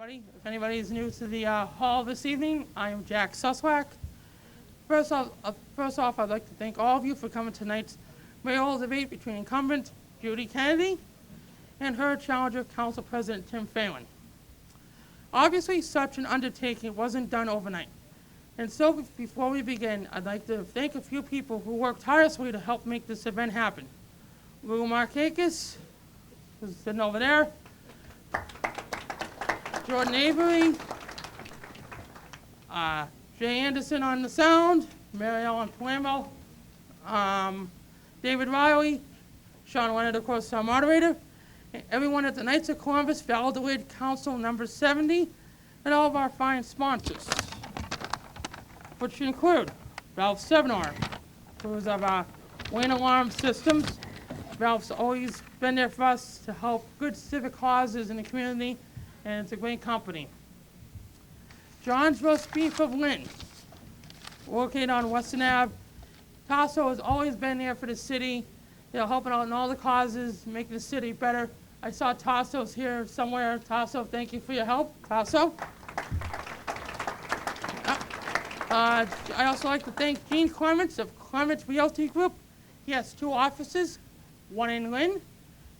everybody. If anybody is new to the hall this evening, I am Jack Suswack. First off, I'd like to thank all of you for coming to tonight's mayoral debate between incumbent Judy Kennedy and her challenger, Council President Tim Phelan. Obviously, such an undertaking wasn't done overnight. And so before we begin, I'd like to thank a few people who worked tirelessly to help make this event happen. Lou Markakis, who's sitting over there, Jordan Avery, Jay Anderson on the sound, Mary Ellen Palermo, David Riley, Sean Leonard, of course, our moderator, and everyone at the Knights of Columbus Valladolid Council number 70, and all of our fine sponsors, which include Ralph Sevenar, who is of our Wayne Alarm Systems. Ralph's always been there for us to help good civic causes in the community, and it's a great company. John's Roast Beef of Lynn, located on Western Ave. Tasso has always been there for the city, helping out in all the causes, making the city better. I saw Tasso's here somewhere. Tasso, thank you for your help. Tasso. I also like to thank Gene Clements of Clements Realty Group. He has 2 offices, one in Lynn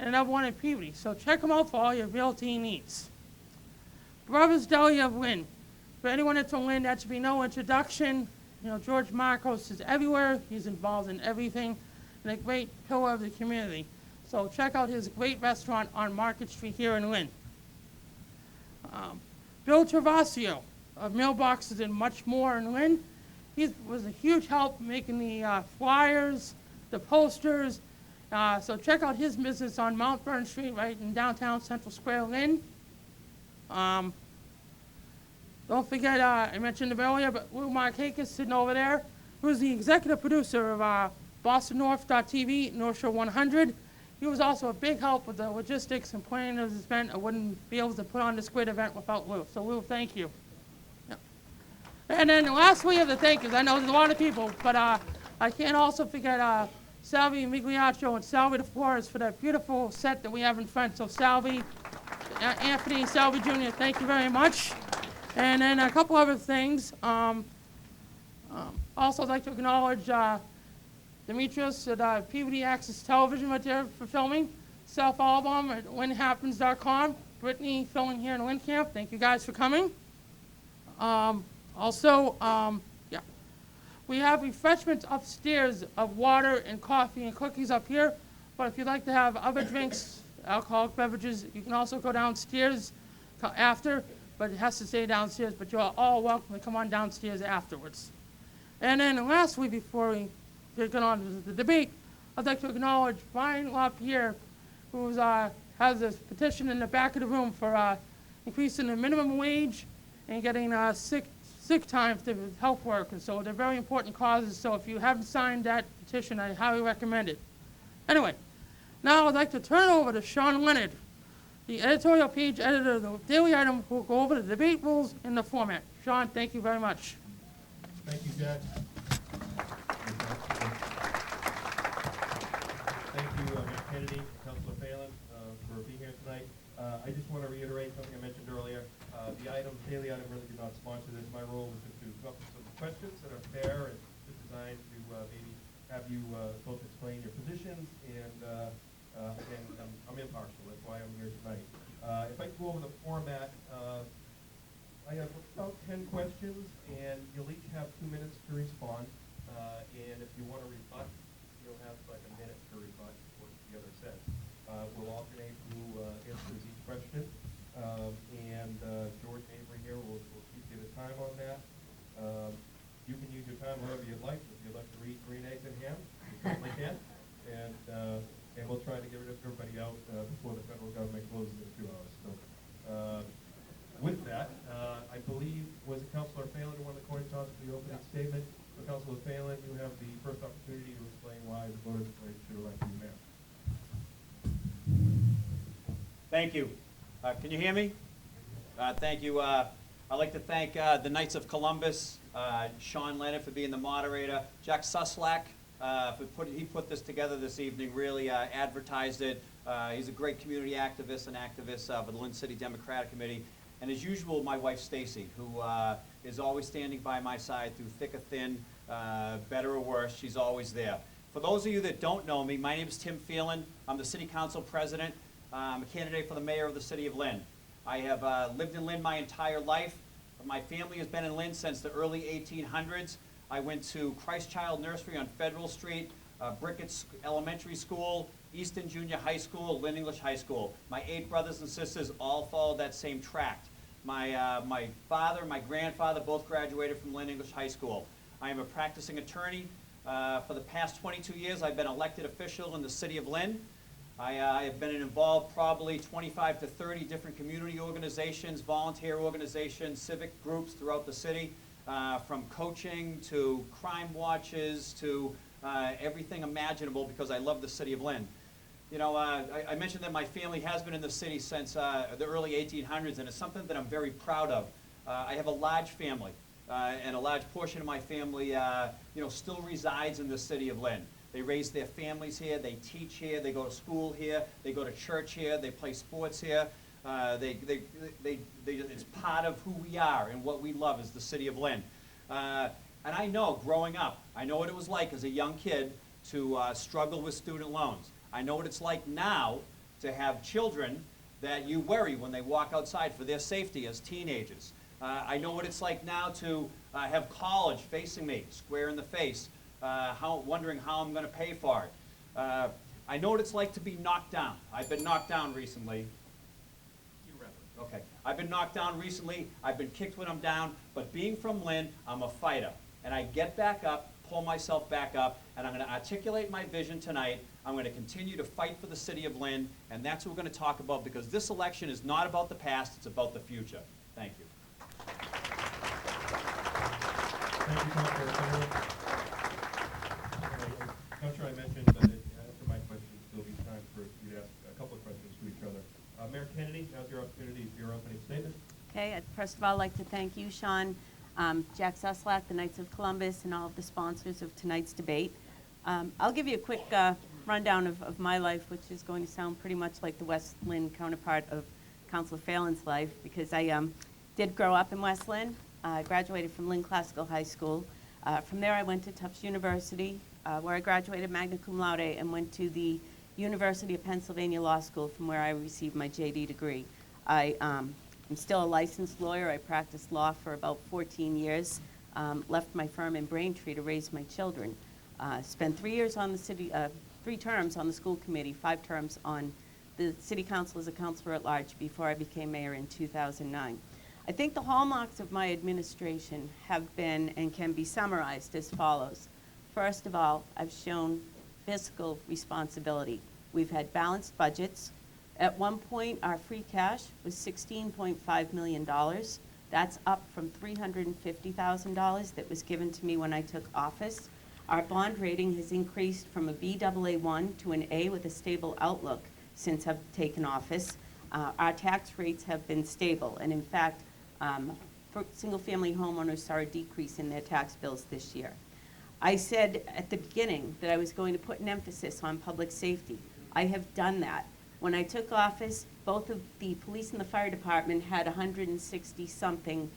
and another one in Peabody. So check him out for all your realty needs. Brothers Deli of Lynn. For anyone that's from Lynn, that should be no introduction. George Marcos is everywhere. He's involved in everything and a great pillar of the community. So check out his great restaurant on Market Street here in Lynn. Bill Travasio of Mailboxes and Much More in Lynn. He was a huge help making the flyers, the posters. So check out his business on Mount Vernon Street, right in downtown Central Square, Lynn. Don't forget, I mentioned it earlier, but Lou Markakis sitting over there, who's the executive producer of BostonNorth.tv, North Shore 100. He was also a big help with the logistics and planning of this event. I wouldn't be able to put on this great event without Lou. So Lou, thank you. Yeah. And then lastly of the thank yous, I know there's a lot of people, but I can't also forget Salvi Migliaccio and Salvi DeFlores for that beautiful set that we have in front. So Salvi, Anthony, Salvi Jr., thank you very much. And then a couple other things. Also, I'd like to acknowledge Demetrius at Peabody Access Television right there for filming. Self-album at LynnHappens.com. Brittany filming here in LynnCAM. Thank you guys for coming. We have refreshments upstairs of water and coffee and cookies up here. But if you'd like to have other drinks, alcoholic beverages, you can also go downstairs after. But it has to stay downstairs, but you're all welcome to come on downstairs afterwards. And then lastly, before we get on to the debate, I'd like to acknowledge Brian LaPierre, who has a petition in the back of the room for increasing the minimum wage and getting sick time to health workers. So they're very important causes, so if you haven't signed that petition, I highly recommend it. Anyway, now I'd like to turn it over to Sean Leonard, the editorial page editor of the Daily Item, who will go over the debate rules and the format. Sean, thank you very much. Thank you, Jack. Thank you, Mayor Kennedy and Councilor Phelan for being here tonight. I just want to reiterate something I mentioned earlier. The Daily Item really did not sponsor this. My role was to come up with some questions that are fair and just designed to maybe have you both explain your positions and again, I'm impartial, that's why I'm here tonight. If I go over the format, I have about 10 questions, and you'll each have 2 minutes to respond. And if you want to rebut, you'll have like a minute to rebut what the other says. We'll alternate who answers each question. George Avery here will keep you the time on that. You can use your time wherever you'd like. If you'd like to read Green Eggs and Ham, you certainly can. And we'll try to get rid of everybody out before the federal government closes in 2 hours. So, with that, I believe, was it Councilor Phelan who won the coin toss for the opening statement? So, Councilor Phelan, you have the first opportunity to explain why the voters should elect you mayor. Thank you. Can you hear me? Thank you. I'd like to thank the Knights of Columbus, Sean Leonard for being the moderator, Jack Suslack. He put this together this evening, really advertised it. He's a great community activist and activist for the Lynn City Democratic Committee. And as usual, my wife Stacy, who is always standing by my side through thick or thin, better or worse, she's always there. For those of you that don't know me, my name is Tim Phelan. I'm the City Council President. I'm a candidate for the Mayor of the City of Lynn. I have lived in Lynn my entire life. My family has been in Lynn since the early 1800s. I went to Christ Child Nursery on Federal Street, Brickett Elementary School, Easton Junior High School, Lynn English High School. My 8 brothers and sisters all followed that same track. My father and my grandfather both graduated from Lynn English High School. I am a practicing attorney. For the past 22 years, I've been elected official in the City of Lynn. I have been involved probably 25 to 30 different community organizations, volunteer organizations, civic groups throughout the city, from coaching to crime watches to everything imaginable, because I love the City of Lynn. You know, I mentioned that my family has been in the city since the early 1800s, and it's something that I'm very proud of. I have a large family, and a large portion of my family, you know, still resides in the City of Lynn. They raise their families here, they teach here, they go to school here, they go to church here, they play sports here. It's part of who we are and what we love is the City of Lynn. And I know, growing up, I know what it was like as a young kid to struggle with student loans. I know what it's like now to have children that you worry when they walk outside for their safety as teenagers. I know what it's like now to have college facing me, square in the face, wondering how I'm going to pay for it. I know what it's like to be knocked down. I've been knocked down recently. Okay. I've been knocked down recently. I've been kicked when I'm down. But being from Lynn, I'm a fighter. And I get back up, pull myself back up, and I'm going to articulate my vision tonight. I'm going to continue to fight for the City of Lynn, and that's what we're going to talk about, because this election is not about the past, it's about the future. Thank you. Thank you, Councilor Phelan. Councilor, I mentioned that after my questions, there'll be time for you to ask a couple of questions to each other. Mayor Kennedy, now's your opportunity for your opening statement. Okay, I'd first of all like to thank you, Sean, Jack Suslak, the Knights of Columbus, and all of the sponsors of tonight's debate. I'll give you a quick rundown of my life, which is going to sound pretty much like the West Lynn counterpart of Councilor Phelan's life, because I did grow up in West Lynn. I graduated from Lynn Classical High School. From there I went to Tufts University, where I graduated magna cum laude and went to the University of Pennsylvania Law School, from where I received my JD degree. I'm still a licensed lawyer. I practiced law for about 14 years. Left my firm in Braintree to raise my children. Spent 3 years on the city, 3 terms on the school committee, 5 terms on the city council as a councilor at large before I became mayor in 2009. I think the hallmarks of my administration have been and can be summarized as follows. First of all, I've shown fiscal responsibility. We've had balanced budgets. At one point, our free cash was $16.5 million. That's up from $350,000 that was given to me when I took office. Our bond rating has increased from a Baa1 to an A with a stable outlook since I've taken office. Our tax rates have been stable, and in fact, for single-family homeowners saw a decrease in their tax bills this year. I said at the beginning that I was going to put an emphasis on public safety. I have done that. When I took office, both of the police and the fire department had 160-something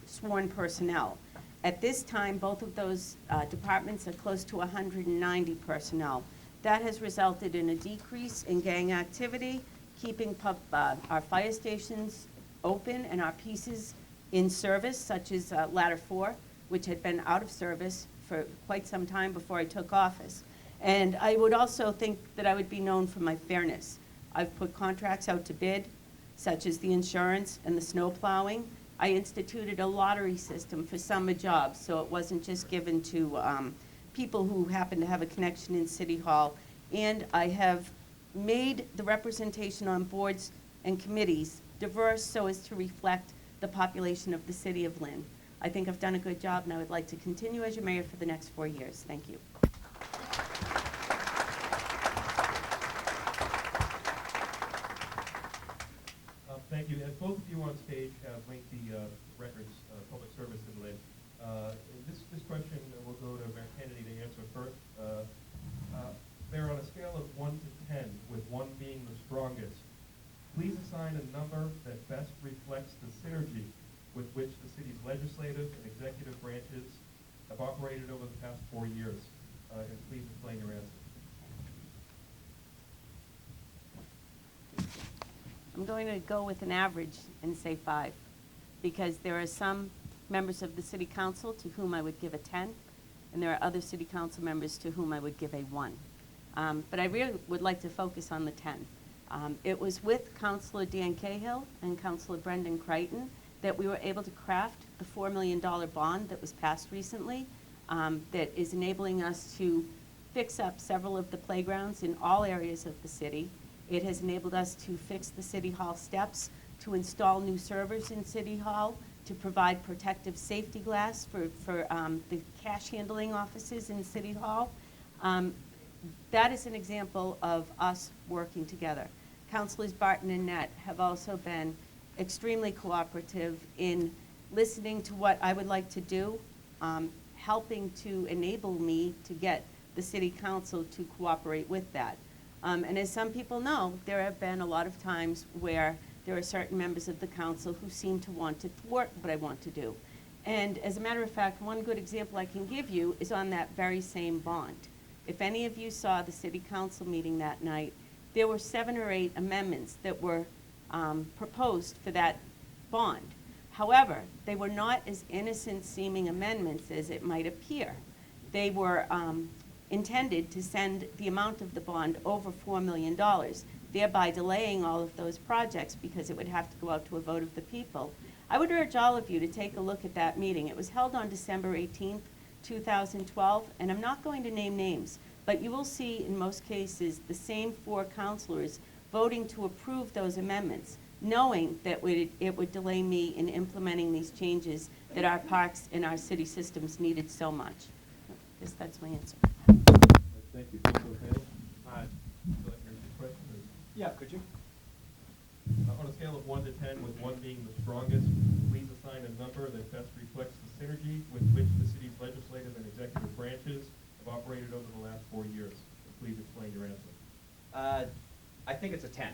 sworn personnel. At this time, both of those departments are close to 190 personnel. That has resulted in a decrease in gang activity, keeping our fire stations open and our pieces in service, such as Ladder 4, which had been out of service for quite some time before I took office. And I would also think that I would be known for my fairness. I've put contracts out to bid, such as the insurance and the snow plowing. I instituted a lottery system for summer jobs, so it wasn't just given to people who happen to have a connection in City Hall. And I have made the representation on boards and committees diverse so as to reflect the population of the City of Lynn. I think I've done a good job, and I would like to continue as your mayor for the next 4 years. Thank you. Thank you. As both of you on stage have lengthy records of public service in Lynn, this question will go to Mayor Kennedy to answer first. Mayor, on a scale of 1 to 10, with 1 being the strongest, Please assign a number that best reflects the synergy with which the city's legislative and executive branches have operated over the past 4 years. And please explain your answer. I'm going to go with an average and say 5, because there are some members of the city council to whom I would give a 10, and there are other city council members to whom I would give a 1. But I really would like to focus on the 10. It was with Councilor Dan Cahill and Councilor Brendan Crichton that we were able to craft the $4 million bond that was passed recently, that is enabling us to fix up several of the playgrounds in all areas of the city. It has enabled us to fix the City Hall steps, to install new servers in City Hall, to provide protective safety glass for the cash handling offices in City Hall. That is an example of us working together. Councilors Barton and Nett have also been extremely cooperative in listening to what I would like to do, helping to enable me to get the City Council to cooperate with that. And as some people know, there have been a lot of times where there are certain members of the council who seem to want to thwart what I want to do. And as a matter of fact, one good example I can give you is on that very same bond. If any of you saw the city council meeting that night, there were 7 or 8 amendments that were proposed for that bond. However, they were not as innocent-seeming amendments as it might appear. They were intended to send the amount of the bond over $4 million, thereby delaying all of those projects because it would have to go out to a vote of the people. I would urge all of you to take a look at that meeting. It was held on December 18th, 2012, and I'm not going to name names, but you will see in most cases the same 4 councilors voting to approve those amendments, knowing that it would delay me in implementing these changes that our parks and our city systems needed so much. I guess that's my answer. Thank you. Councilor Cahill. Would you like to answer the question? Yeah, could you? On a scale of 1 to 10, with 1 being the strongest, please assign a number that best reflects the synergy with which the city's legislative and executive branches have operated over the last 4 years. Please explain your answer. I think it's a 10.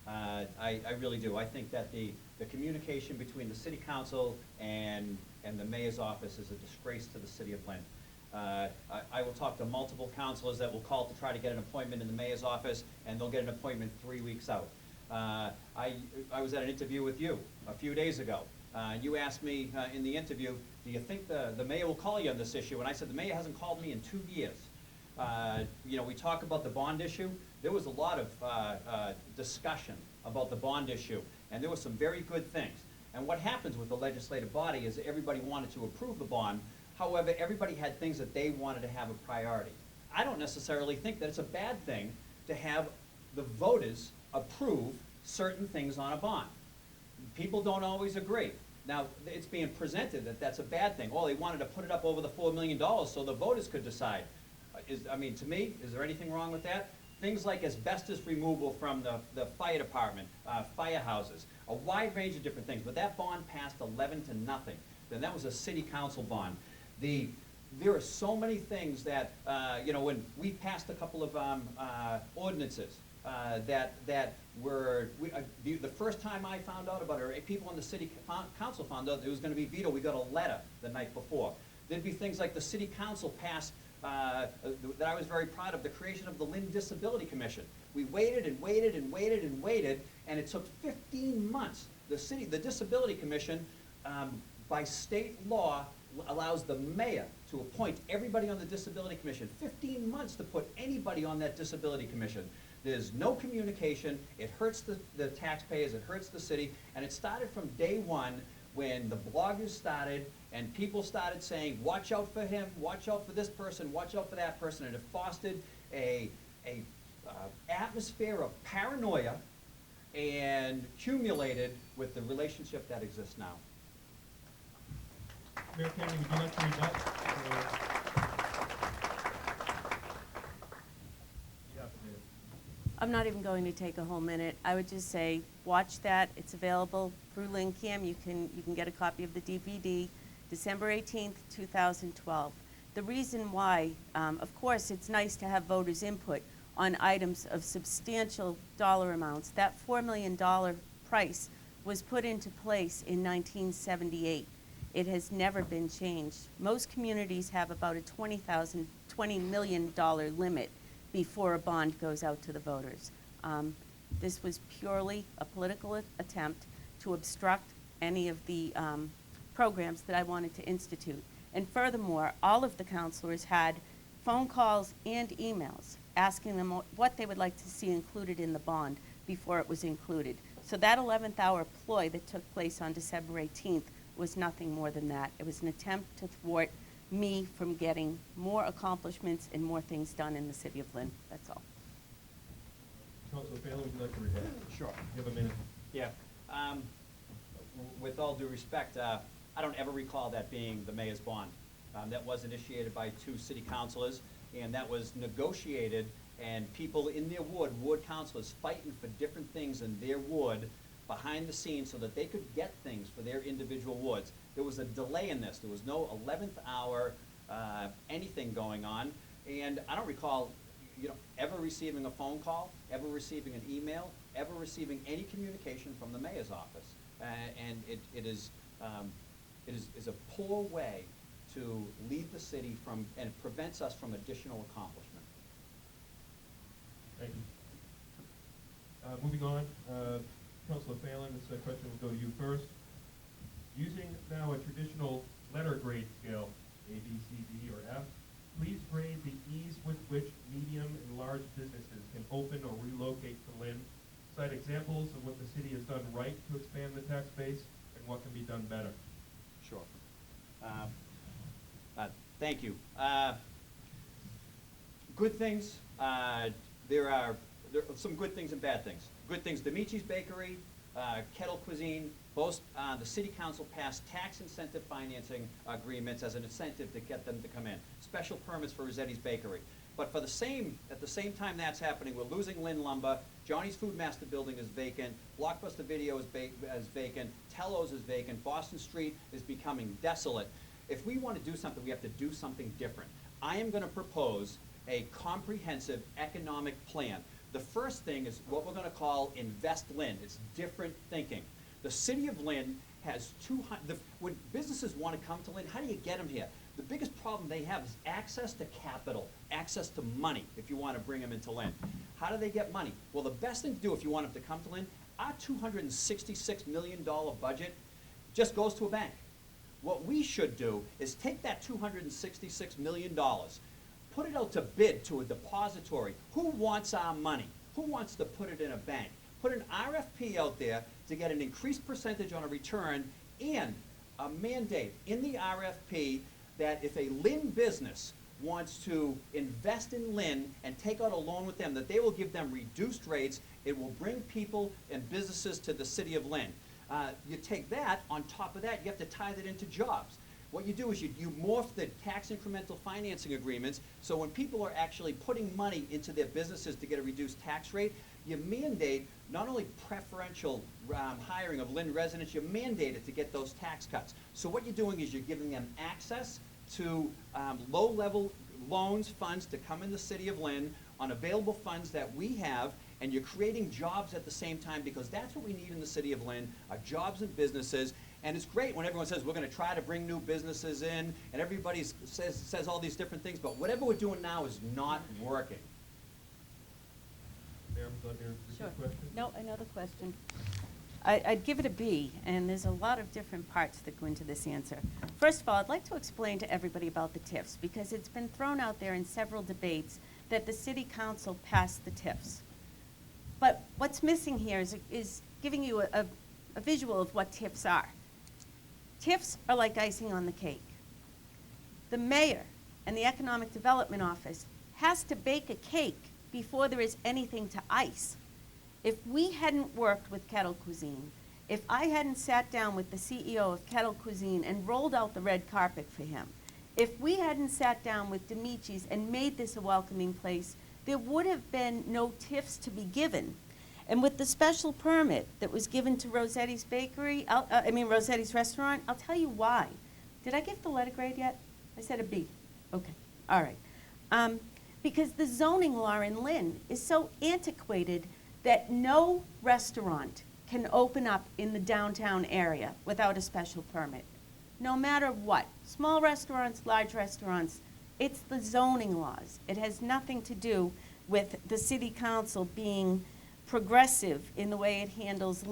I really do. I think that the communication between the city council and the mayor's office is a disgrace to the city of Lynn. I will talk to multiple councilors that will call to try to get an appointment in the mayor's office, and they'll get an appointment 3 weeks out. I was at an interview with you a few days ago. You asked me in the interview, do you think the mayor will call you on this issue? And I said, the mayor hasn't called me in 2 years. We talk about the bond issue. There was a lot of discussion about the bond issue, and there were some very good things. And what happens with the legislative body is everybody wanted to approve the bond. However, everybody had things that they wanted to have a priority. I don't necessarily think that it's a bad thing to have the voters approve certain things on a bond. People don't always agree. Now, it's being presented that that's a bad thing. Oh, they wanted to put it up over the $4 million so the voters could decide. To me, is there anything wrong with that? Things like asbestos removal from the fire department, firehouses, a wide range of different things. But that bond passed 11-0. Then that was a city council bond. There are so many things that, when we passed a couple of ordinances that were, the first time I found out about it, or people on the city council found out it was going to be vetoed, we got a letter the night before. There'd be things like the city council passed, that I was very proud of, the creation of the Lynn Disability Commission. We waited and waited and waited and waited, and it took 15 months. The Disability Commission, by state law, allows the mayor to appoint everybody on the Disability Commission. 15 months to put anybody on that Disability Commission. There's no communication. It hurts the taxpayers. It hurts the city. And it started from day one when the bloggers started and people started saying, watch out for him, watch out for this person, watch out for that person. And it fostered a atmosphere of paranoia and accumulated with the relationship that exists now. Mayor Kennedy, would you like to read that? I'm not even going to take a whole minute. I would just say, watch that. It's available through LynnCAM. You can get a copy of the DVD, December 18th, 2012. The reason why, of course, it's nice to have voters' input on items of substantial dollar amounts. That $4 million price was put into place in 1978. It has never been changed. Most communities have about a $20 million limit before a bond goes out to the voters. This was purely a political attempt to obstruct any of the programs that I wanted to institute. And furthermore, all of the councilors had phone calls and emails asking them what they would like to see included in the bond before it was included. So that 11th hour ploy that took place on December 18th was nothing more than that. It was an attempt to thwart me from getting more accomplishments and more things done in the city of Lynn. That's all. Councilor Phelan, would you like to rebut? Sure. You have a minute. Yeah. With all due respect, I don't ever recall that being the mayor's bond. That was initiated by 2 city councilors, and that was negotiated, and people in their ward councilors fighting for different things in their ward behind the scenes so that they could get things for their individual wards. There was a delay in this. There was no 11th hour anything going on, and I don't recall ever receiving a phone call, ever receiving an email, ever receiving any communication from the mayor's office. And it is a poor way to lead the city from, and it prevents us from additional accomplishment. Thank you. Moving on, Councilor Phelan, this question will go to you first. Using now a traditional letter grade scale, A, B, C, D, or F, please grade the ease with which medium and large businesses can open or relocate to Lynn. Cite examples of what the city has done right to expand the tax base and what can be done better. Sure. Thank you. Good things. There are some good things and bad things. Good things, Demici's Bakery, Kettle Cuisine, both the city council passed tax incentive financing agreements as an incentive to get them to come in. Special permits for Rossetti's Bakery. But at the same time that's happening, we're losing Lynn Lumber, Johnny's Food Master Building is vacant, Blockbuster Video is vacant, Tello's is vacant, Boston Street is becoming desolate. If we want to do something, we have to do something different. I am going to propose a comprehensive economic plan. The first thing is what we're going to call Invest Lynn. It's different thinking. The city of Lynn has when businesses want to come to Lynn, how do you get them here? The biggest problem they have is access to capital, access to money if you want to bring them into Lynn. How do they get money? Well, the best thing to do if you want them to come to Lynn, our $266 million budget just goes to a bank. What we should do is take that $266 million, put it out to bid to a depository. Who wants our money? Who wants to put it in a bank? Put an RFP out there to get an increased percentage on a return and a mandate in the RFP that if a Lynn business wants to invest in Lynn and take out a loan with them, that they will give them reduced rates. It will bring people and businesses to the city of Lynn. You take that, on top of that, you have to tie that into jobs. What you do is you morph the tax incremental financing agreements, so when people are actually putting money into their businesses to get a reduced tax rate, you mandate not only preferential hiring of Lynn residents, you mandate it to get those tax cuts. So what you're doing is you're giving them access to low-level loans, funds to come in the city of Lynn on available funds that we have, and you're creating jobs at the same time, because that's what we need in the city of Lynn, are jobs and businesses. And it's great when everyone says we're going to try to bring new businesses in, and everybody says all these different things, but whatever we're doing now is not working. Mayor, would you like to Sure. repeat the question? No, another question. I'd give it a B, and there's a lot of different parts that go into this answer. First of all, I'd like to explain to everybody about the TIFs, because it's been thrown out there in several debates that the city council passed the TIFs. But what's missing here is giving you a visual of what TIFs are. TIFs are like icing on the cake. The mayor and the Economic Development Office has to bake a cake before there is anything to ice. If we hadn't worked with Kettle Cuisine, if I hadn't sat down with the CEO of Kettle Cuisine and rolled out the red carpet for him, if we hadn't sat down with Demici's and made this a welcoming place, there would have been no TIFs to be given. And with the special permit that was given to Rossetti's Bakery, Rossetti's Restaurant, I'll tell you why. Did I give the letter grade yet? I said a B. Okay, all right. because the zoning law in Lynn is so antiquated that no restaurant can open up in the downtown area without a special permit. No matter what, small restaurants, large restaurants, it's the zoning laws. It has nothing to do with the city council being progressive in the way it handles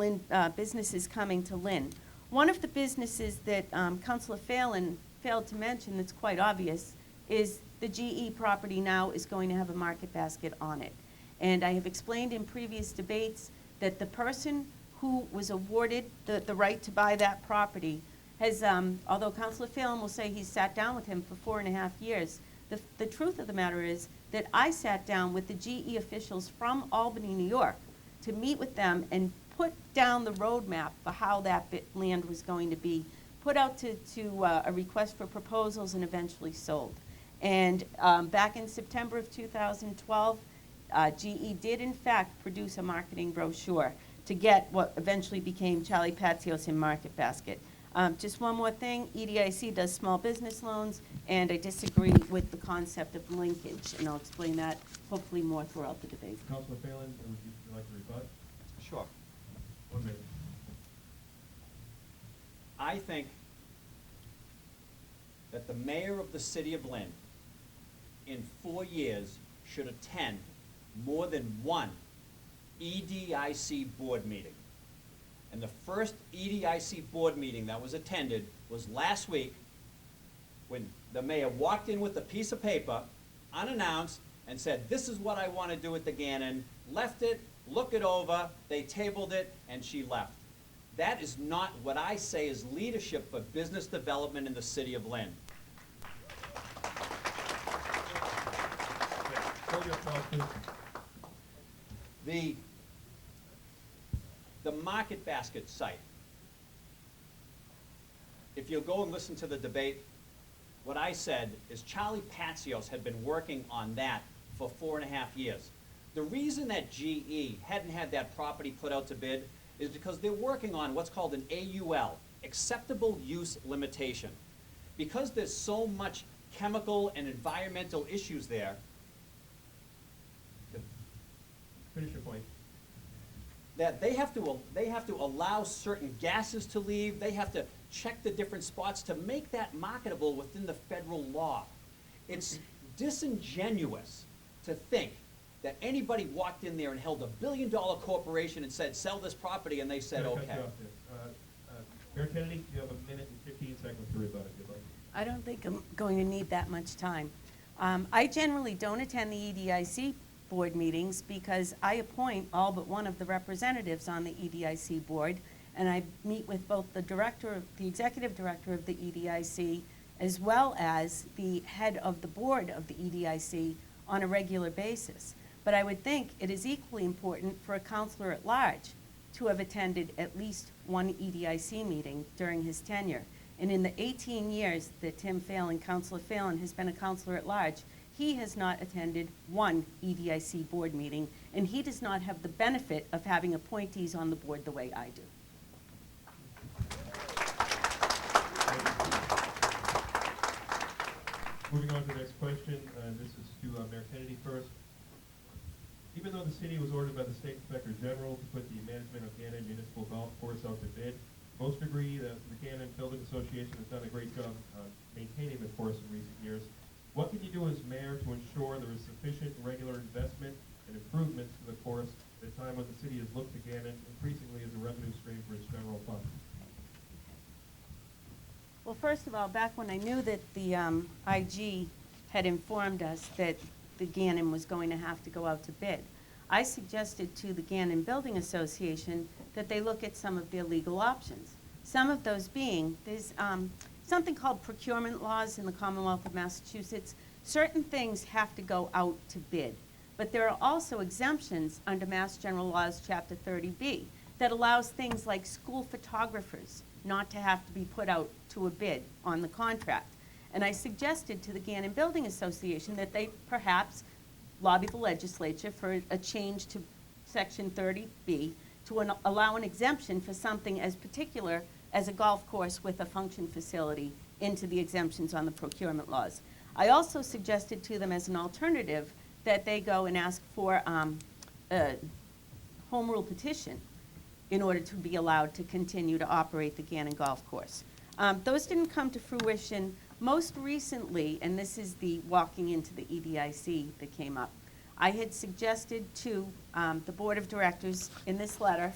businesses coming to Lynn. One of the businesses that Councilor Phelan failed to mention that's quite obvious is the GE property now is going to have a market basket on it. And I have explained in previous debates that the person who was awarded the right to buy that property has, although Councilor Phelan will say he's sat down with him for 4.5 years, the truth of the matter is that I sat down with the GE officials from Albany, New York, to meet with them and put down the roadmap for how that land was going to be put out to a request for proposals and eventually sold. And back in September of 2012, GE did in fact produce a marketing brochure to get what eventually became Charlie Patzios in Market Basket. Just one more thing, EDIC does small business loans, and I disagree with the concept of linkage, and I'll explain that hopefully more throughout the debate. Councilor Phelan, would you like to rebut? Sure. 1 minute. I think that the mayor of the city of Lynn, in 4 years, should attend more than one EDIC board meeting. And the first EDIC board meeting that was attended was last week, when the mayor walked in with a piece of paper, unannounced, and said, "This is what I want to do at the Gannon," left it, looked it over, they tabled it, and she left. That is not what I say is leadership for business development in the city of Lynn. Hold your applause, please. The Market Basket site. If you'll go and listen to the debate, what I said is Charlie Patzios had been working on that for 4.5 years. The reason that GE hadn't had that property put out to bid is because they're working on what's called an AUL, acceptable use limitation. Because there's so much chemical and environmental issues there. Finish your point. That they have to allow certain gases to leave, they have to check the different spots to make that marketable within the federal law. It's disingenuous to think that anybody walked in there and held $1 billion corporation and said, "Sell this property," and they said, I'm gonna "Okay." cut you off there. Mayor Kennedy, you have 1 minute and 15 seconds to rebut if you'd like. I don't think I'm going to need that much time. I generally don't attend the EDIC board meetings because I appoint all but one of the representatives on the EDIC board, and I meet with both the executive director of the EDIC as well as the head of the board of the EDIC on a regular basis. But I would think it is equally important for a councilor at large to have attended at least one EDIC meeting during his tenure. And in the 18 years that Councilor Phelan has been a councilor at large, he has not attended one EDIC board meeting, and he does not have the benefit of having appointees on the board the way I do. Moving on to the next question, this is to Mayor Kennedy first. Even though the city was ordered by the State Inspector General to put the management of Gannon Municipal Golf Course out to bid, most agree that the Gannon Building Association has done a great job maintaining the course in recent years. What can you do as mayor to ensure there is sufficient and regular investment and improvements to the course at a time when the city has looked to Gannon increasingly as a revenue stream for its general fund? Well, first of all, back when I knew that the IG had informed us that the Gannon was going to have to go out to bid, I suggested to the Gannon Building Association that they look at some of their legal options. Some of those being, there's something called procurement laws in the Commonwealth of Massachusetts. Certain things have to go out to bid, but there are also exemptions under Mass General Laws, Chapter 30B, that allows things like school photographers not to have to be put out to a bid on the contract. And I suggested to the Gannon Building Association that they perhaps lobby the legislature for a change to Section 30B to allow an exemption for something as particular as a golf course with a function facility into the exemptions on the procurement laws. I also suggested to them as an alternative that they go and ask for a home rule petition in order to be allowed to continue to operate the Gannon Golf Course. Those didn't come to fruition. Most recently, and this is the walking into the EDIC that came up, I had suggested to the Board of Directors in this letter,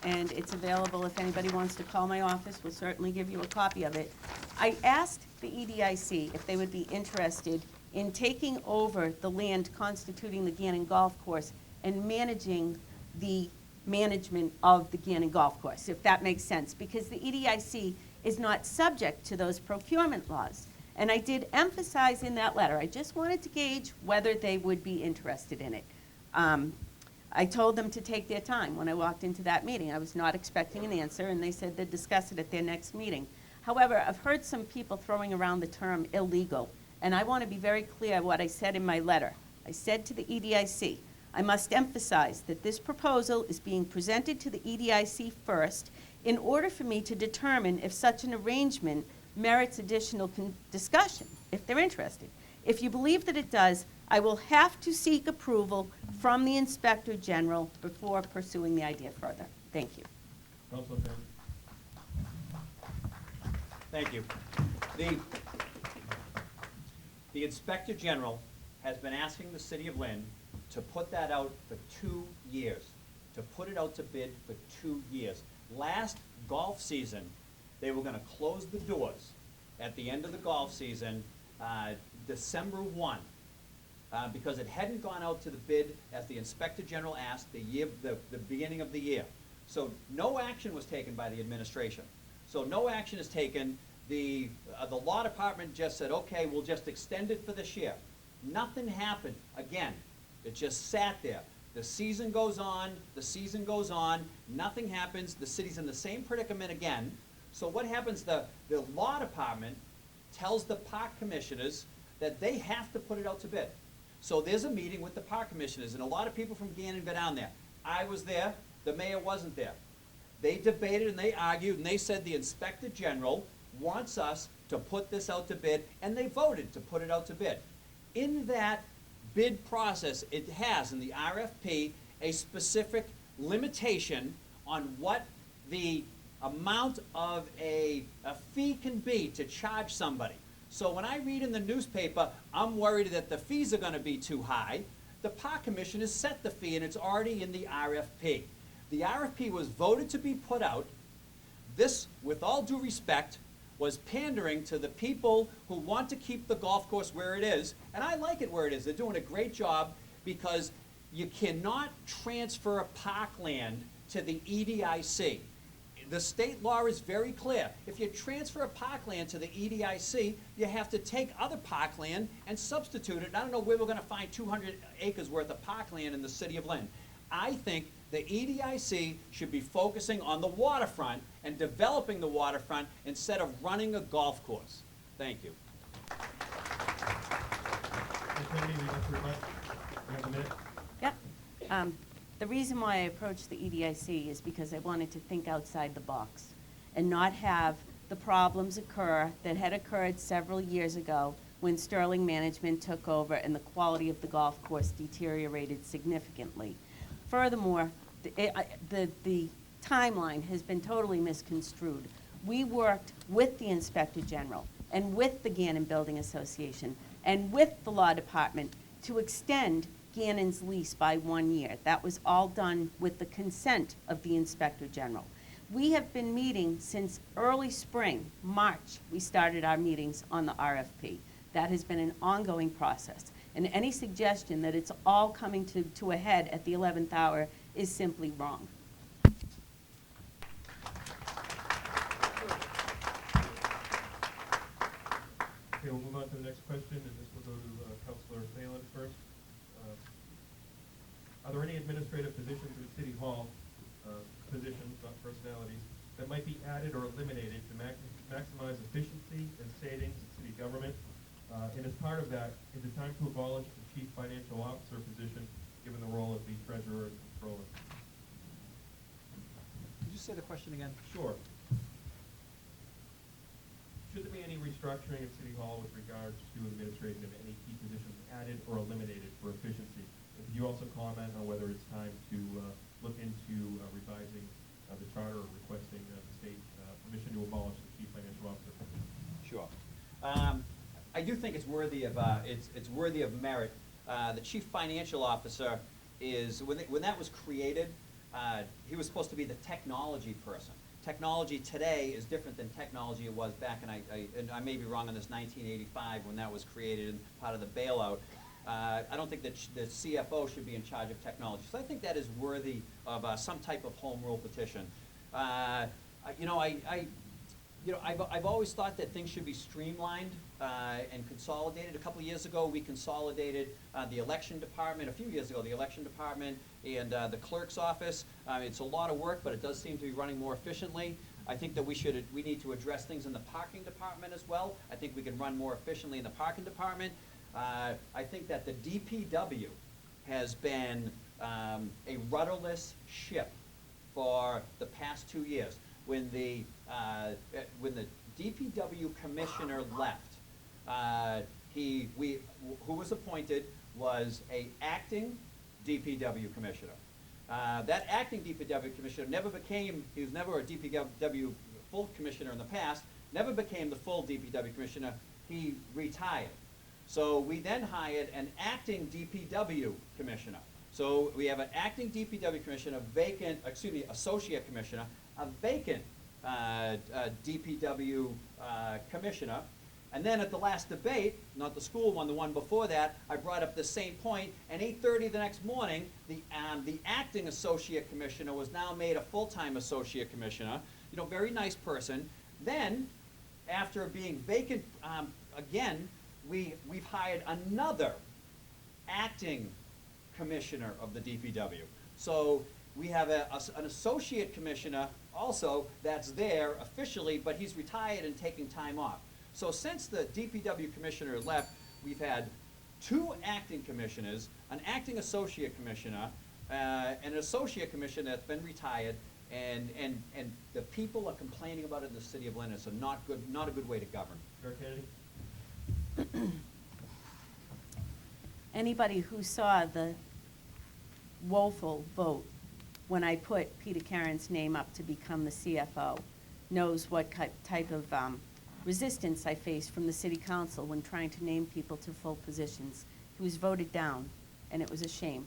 and it's available if anybody wants to call my office, we'll certainly give you a copy of it. I asked the EDIC if they would be interested in taking over the land constituting the Gannon Golf Course and managing the management of the Gannon Golf Course, if that makes sense, because the EDIC is not subject to those procurement laws. And I did emphasize in that letter, I just wanted to gauge whether they would be interested in it. I told them to take their time when I walked into that meeting. I was not expecting an answer, and they said they'd discuss it at their next meeting. However, I've heard some people throwing around the term illegal, and I want to be very clear what I said in my letter. I said to the EDIC, I must emphasize that this proposal is being presented to the EDIC first in order for me to determine if such an arrangement merits additional discussion, if they're interested. If you believe that it does, I will have to seek approval from the Inspector General before pursuing the idea further. Thank you. Councilor Payne. Thank you. The Inspector General has been asking the City of Lynn to put that out for 2 years, to put it out to bid for 2 years. Last golf season, they were gonna close the doors at the end of the golf season, December 1, because it hadn't gone out to the bid as the Inspector General asked the beginning of the year. So no action was taken by the administration. So no action is taken. The law department just said, okay, we'll just extend it for this year. Nothing happened. Again, it just sat there. The season goes on, nothing happens, the city's in the same predicament again. So what happens, the law department tells the park commissioners that they have to put it out to bid. So there's a meeting with the park commissioners, and a lot of people from Gannon been down there. I was there, the mayor wasn't there. They debated and they argued, and they said the Inspector General wants us to put this out to bid, and they voted to put it out to bid. In that bid process, it has in the RFP a specific limitation on what the amount of a fee can be to charge somebody. So when I read in the newspaper, I'm worried that the fees are gonna be too high, the park commission has set the fee and it's already in the RFP. The RFP was voted to be put out. This, with all due respect, was pandering to the people who want to keep the golf course where it is, and I like it where it is. They're doing a great job because you cannot transfer parkland to the EDIC. The state law is very clear. If you transfer a parkland to the EDIC, you have to take other parkland and substitute it. And I don't know where we're gonna find 200 acres worth of parkland in the city of Lynn. I think the EDIC should be focusing on the waterfront and developing the waterfront instead of running a golf course. Thank you. Kennedy, we have 3 minutes. You have a minute. Yep. The reason why I approached the EDIC is because I wanted to think outside the box and not have the problems occur that had occurred several years ago when Sterling Management took over and the quality of the golf course deteriorated significantly. Furthermore, the timeline has been totally misconstrued. We worked with the Inspector General and with the Gannon Building Association and with the Law Department to extend Gannon's lease by 1 year. That was all done with the consent of the Inspector General. We have been meeting since early spring, March, we started our meetings on the RFP. That has been an ongoing process. And any suggestion that it's all coming to a head at the 11th hour is simply wrong. Okay, we'll move on to the next question, and this will go to Councilor Phelan first. Are there any administrative positions in City Hall, positions, not personalities, that might be added or eliminated to maximize efficiency and savings in city government? And as part of that, is it time to abolish the Chief Financial Officer position, given the role of the Treasurer and Controller? Could you say the question again? Sure. Should there be any restructuring at City Hall with regards to administration of any key positions added or eliminated for efficiency? And could you also comment on whether it's time to look into revising the charter or requesting the state permission to abolish the chief financial officer? Sure. I do think it's worthy of it's worthy of merit. The chief financial officer is when that was created, he was supposed to be the technology person. Technology today is different than technology it was back in I may be wrong on this 1985 when that was created and part of the bailout. I don't think that the CFO should be in charge of technology. So I think that is worthy of some type of home rule petition. I've always thought that things should be streamlined and consolidated. A couple of years ago, we consolidated the election department. A few years ago, the election department and the clerk's office. It's a lot of work, but it does seem to be running more efficiently. I think that we need to address things in the parking department as well. I think we can run more efficiently in the parking department. I think that the DPW has been a rudderless ship for the past 2 years. When the DPW commissioner left, who was appointed was a acting DPW commissioner. That acting DPW commissioner he was never a DPW full commissioner in the past, never became the full DPW commissioner. He retired. So we then hired an acting DPW commissioner. So we have an acting DPW commissioner, associate commissioner, a vacant DPW commissioner. And then at the last debate, not the school one, the one before that, I brought up the same point, and 8:30 the next morning, the acting associate commissioner was now made a full-time associate commissioner, very nice person. Then, after being vacant again, we've hired another acting commissioner of the DPW. So we have an associate commissioner also that's there officially, but he's retired and taking time off. So since the DPW commissioner left, we've had 2 acting commissioners, an acting associate commissioner, and an associate commissioner that's been retired, and the people are complaining about it in the city of Lynn. It's not a good way to govern. Mayor Kennedy? Anybody who saw the woeful vote when I put Peter Karen's name up to become the CFO knows what type of resistance I faced from the city council when trying to name people to full positions. He was voted down, and it was a shame.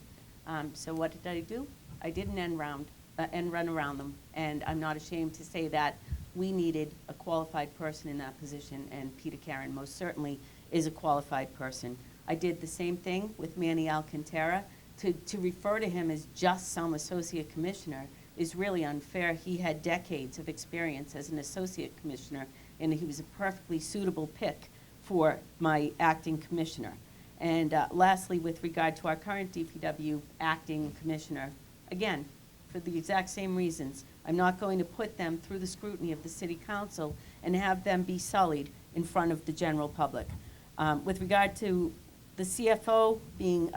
So what did I do? I did an end run around them, and I'm not ashamed to say that we needed a qualified person in that position, and Peter Karen most certainly is a qualified person. I did the same thing with Manny Alcantara. To refer to him as just some associate commissioner is really unfair. He had decades of experience as an associate commissioner, and he was a perfectly suitable pick for my acting commissioner. And lastly, with regard to our current DPW acting commissioner, again, for the exact same reasons, I'm not going to put them through the scrutiny of the city council and have them be sullied in front of the general public. With regard to the CFO being,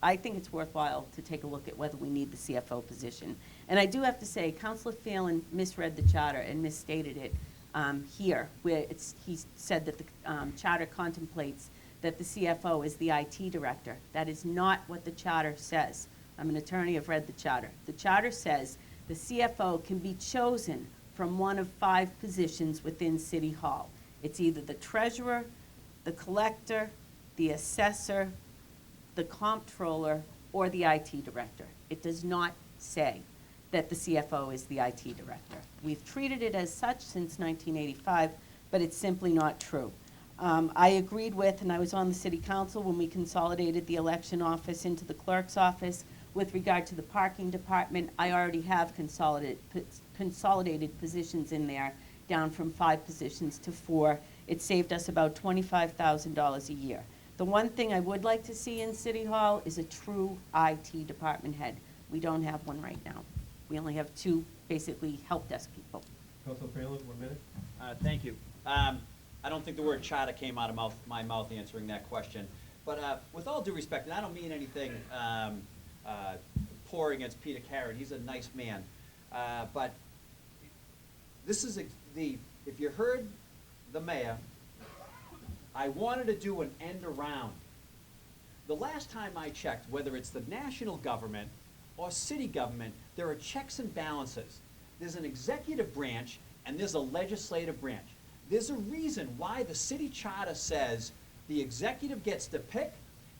I think it's worthwhile to take a look at whether we need the CFO position. And I do have to say, Councilor Phelan misread the charter and misstated it here, where he said that the charter contemplates that the CFO is the IT director. That is not what the charter says. I'm an attorney, I've read the charter. The charter says the CFO can be chosen from one of 5 positions within City Hall. It's either the treasurer, the collector, the assessor, the comptroller, or the IT director. It does not say that the CFO is the IT director. We've treated it as such since 1985, but it's simply not true. I agreed with, and I was on the city council when we consolidated the election office into the clerk's office. With regard to the parking department, I already have consolidated positions in there, down from 5 positions to 4. It saved us about $25,000 a year. The one thing I would like to see in City Hall is a true IT department head. We don't have one right now. We only have 2 basically help desk people. Councilor Phelan, 1 minute. Thank you. I don't think the word charter came out of my mouth answering that question. But with all due respect, and I don't mean anything poor against Peter Karen, he's a nice man. But this is if you heard the mayor, I wanted to do an end around. The last time I checked, whether it's the national government or city government, there are checks and balances. There's an executive branch and there's a legislative branch. There's a reason why the city charter says the executive gets to pick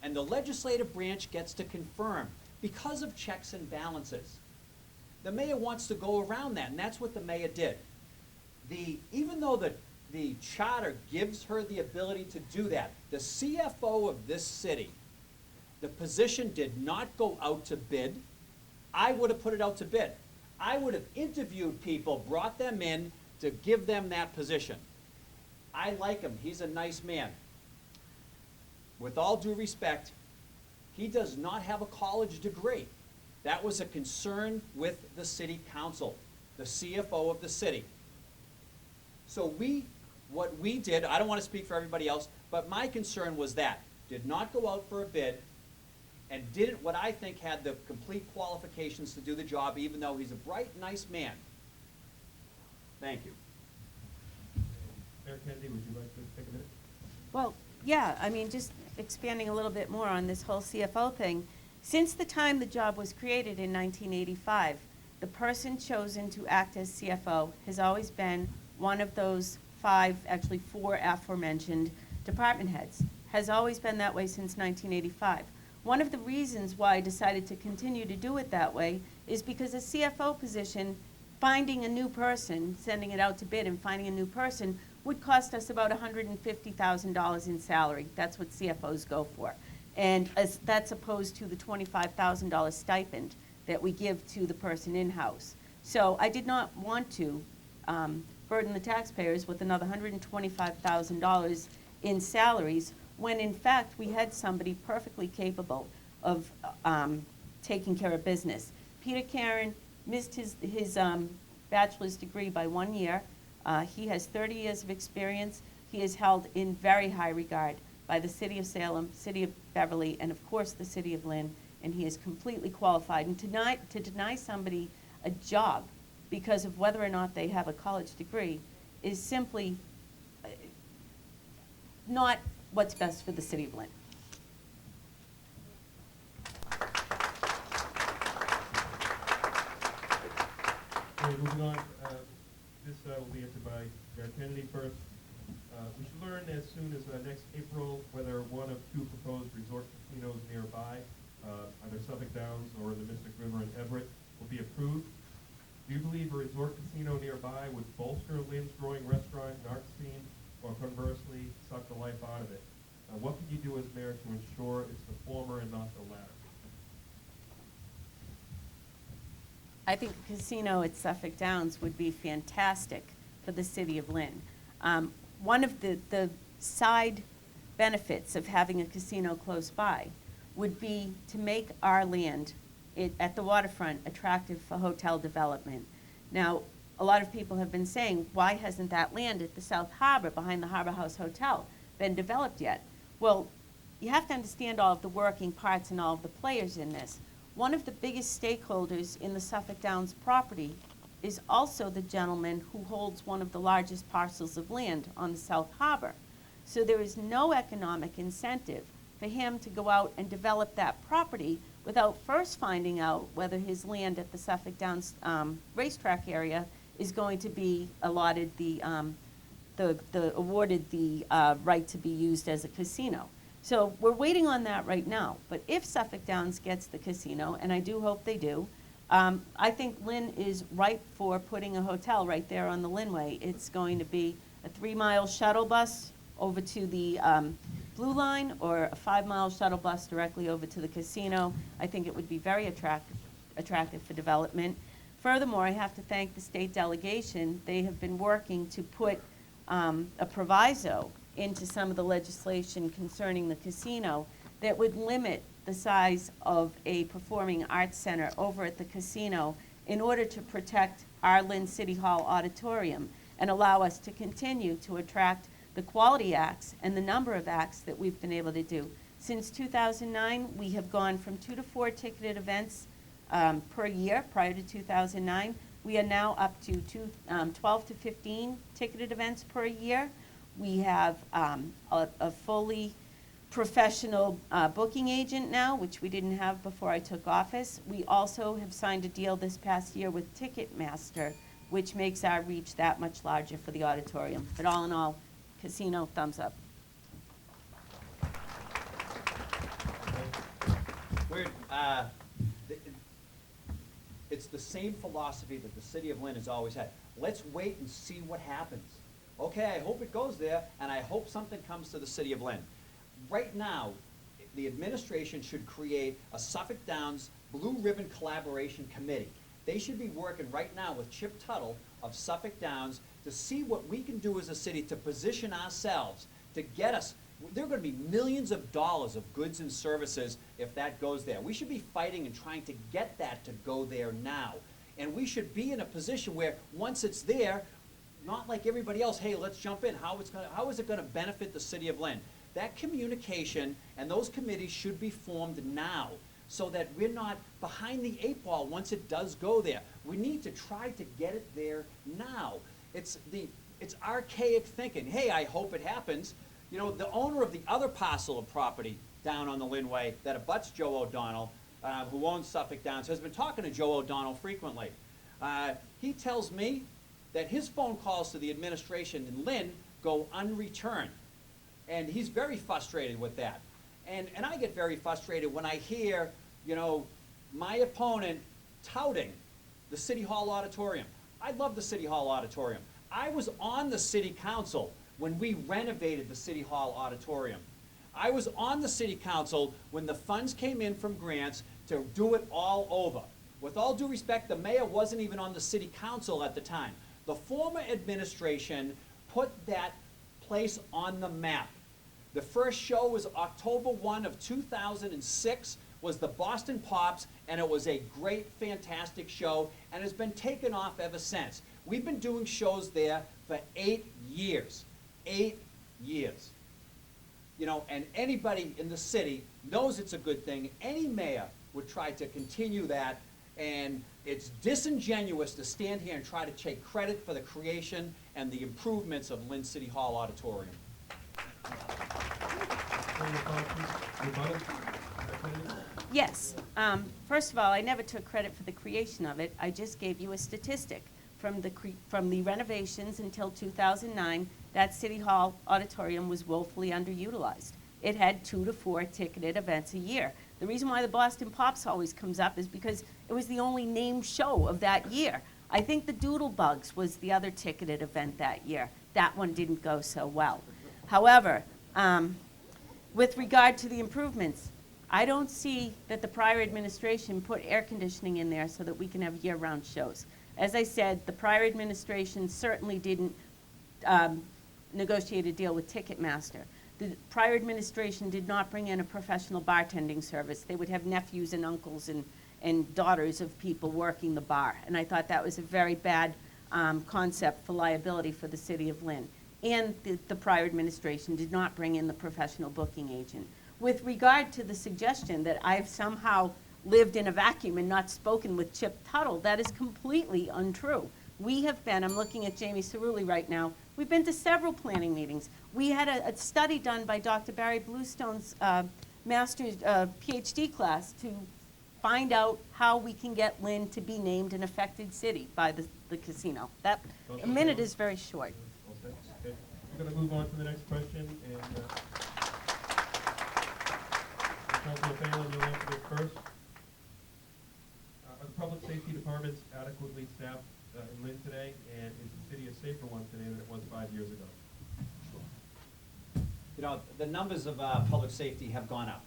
and the legislative branch gets to confirm, because of checks and balances. The mayor wants to go around that, and that's what the mayor did. Even though the charter gives her the ability to do that, the CFO of this city, the position did not go out to bid. I would have put it out to bid. I would have interviewed people, brought them in to give them that position. I like him. He's a nice man. With all due respect, he does not have a college degree. That was a concern with the city council, the CFO of the city. So what we did, I don't want to speak for everybody else, but my concern was that, did not go out for a bid, and didn't what I think had the complete qualifications to do the job, even though he's a bright, nice man. Thank you. Mayor Kennedy, would you like to take a minute? Well, yeah, I mean, just expanding a little bit more on this whole CFO thing. Since the time the job was created in 1985, the person chosen to act as CFO has always been one of those actually four aforementioned department heads. Has always been that way since 1985. One of the reasons why I decided to continue to do it that way is because a CFO position, finding a new person, sending it out to bid and finding a new person, would cost us about $150,000 in salary. That's what CFOs go for. And that's opposed to the $25,000 stipend that we give to the person in-house. So I did not want to burden the taxpayers with another $125,000 in salaries, when in fact we had somebody perfectly capable of taking care of business. Peter Karen missed his bachelor's degree by 1 year. He has 30 years of experience. He is held in very high regard by the City of Salem, City of Beverly, and of course the City of Lynn, and he is completely qualified. And to deny somebody a job because of whether or not they have a college degree is simply not what's best for the City of Lynn. Okay, moving on. This will be answered by Mayor Kennedy first. We should learn as soon as next April whether one of two proposed resort casinos nearby, either Suffolk Downs or the Mystic River in Everett, will be approved. Do you believe a resort casino nearby would bolster Lynn's growing restaurant and art scene, or conversely, suck the life out of it? What could you do as mayor to ensure it's the former and not the latter? I think a casino at Suffolk Downs would be fantastic for the City of Lynn. One of the side benefits of having a casino close by would be to make our land at the waterfront attractive for hotel development. Now, a lot of people have been saying, why hasn't that land at the South Harbor behind the Harbor House Hotel been developed yet? Well, you have to understand all of the working parts and all of the players in this. One of the biggest stakeholders in the Suffolk Downs property is also the gentleman who holds one of the largest parcels of land on the South Harbor. So there is no economic incentive for him to go out and develop that property without first finding out whether his land at the Suffolk Downs racetrack area is going to be allotted awarded the right to be used as a casino. So we're waiting on that right now. But if Suffolk Downs gets the casino, and I do hope they do, I think Lynn is ripe for putting a hotel right there on the Lynnway. It's going to be a 3-mile shuttle bus over to the Blue Line, or a 5-mile shuttle bus directly over to the casino. I think it would be very attractive for development. Furthermore, I have to thank the state delegation. They have been working to put a proviso into some of the legislation concerning the casino that would limit the size of a performing arts center over at the casino in order to protect our Lynn City Hall auditorium and allow us to continue to attract the quality acts and the number of acts that we've been able to do. Since 2009, we have gone from 2 to 4 ticketed events per year. Prior to 2009, we are now up to 12 to 15 ticketed events per year. We have a fully professional booking agent now, which we didn't have before I took office. We also have signed a deal this past year with Ticketmaster, which makes our reach that much larger for the auditorium. But all in all, casino, thumbs up. We're, it's the same philosophy that the city of Lynn has always had. Let's wait and see what happens. Okay, I hope it goes there, and I hope something comes to the city of Lynn. Right now, the administration should create a Suffolk Downs Blue Ribbon Collaboration Committee. They should be working right now with Chip Tuttle of Suffolk Downs to see what we can do as a city to position ourselves, to get us. There are going to be millions of dollars of goods and services if that goes there. We should be fighting and trying to get that to go there now. And we should be in a position where once it's there, not like everybody else, hey, let's jump in. How is it going to benefit the city of Lynn? That communication and those committees should be formed now so that we're not behind the 8 ball once it does go there. We need to try to get it there now. It's archaic thinking. Hey, I hope it happens. You know, the owner of the other parcel of property down on the Lynnway that abuts Joe O'Donnell, who owns Suffolk Downs, has been talking to Joe O'Donnell frequently. He tells me that his phone calls to the administration in Lynn go unreturned. And he's very frustrated with that. And I get very frustrated when I hear, you know, my opponent touting the City Hall auditorium. I love the City Hall auditorium. I was on the City Council when we renovated the City Hall auditorium. I was on the City Council when the funds came in from grants to do it all over. With all due respect, the mayor wasn't even on the City Council at the time. The former administration put that place on the map. The first show was October 1 of 2006, was the Boston Pops, and it was a great, fantastic show, and has been taken off ever since. We've been doing shows there for 8 years. 8 years. You know, and anybody in the city knows it's a good thing. Any mayor would try to continue that, and it's disingenuous to stand here and try to take credit for the creation and the improvements of Lynn City Hall Auditorium. Yes. First of all, I never took credit for the creation of it. I just gave you a statistic. From the renovations until 2009, that City Hall auditorium was woefully underutilized. It had 2 to 4 ticketed events a year. The reason why the Boston Pops always comes up is because it was the only named show of that year. I think the Doodle Bugs was the other ticketed event that year. That one didn't go so well. However, with regard to the improvements, I don't see that the prior administration put air conditioning in there so that we can have year-round shows. As I said, the prior administration certainly didn't negotiate a deal with Ticketmaster. The prior administration did not bring in a professional bartending service. They would have nephews and uncles and daughters of people working the bar. And I thought that was a very bad concept for liability for the city of Lynn. And the prior administration did not bring in the professional booking agent. With regard to the suggestion that I've somehow lived in a vacuum and not spoken with Chip Tuttle, that is completely untrue. We have been, I'm looking at Jamie Cerulli right now, we've been to several planning meetings. We had a study done by Dr. Barry Bluestone's master's PhD class to find out how we can get Lynn to be named an affected city by the casino. That, a minute is very short. Okay. We're going to move on to the next question, and Councilor Phelan, you'll answer this first. Are the public safety departments adequately staffed in Lynn today, and is the city a safer one today than it was 5 years ago? You know, the numbers of public safety have gone up.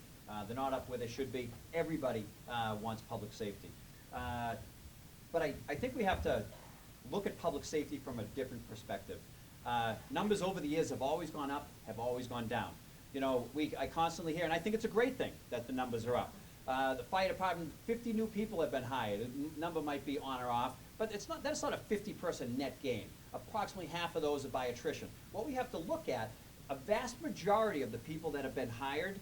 They're not up where they should be. Everybody wants public safety. But I think we have to look at public safety from a different perspective. Numbers over the years have always gone up, have always gone down. You know, I constantly hear, and I think it's a great thing that the numbers are up. The fire department, 50 new people have been hired. The number might be on or off, but that's not a 50-person net gain. Approximately half of those are by attrition. What we have to look at, a vast majority of the people that have been hired,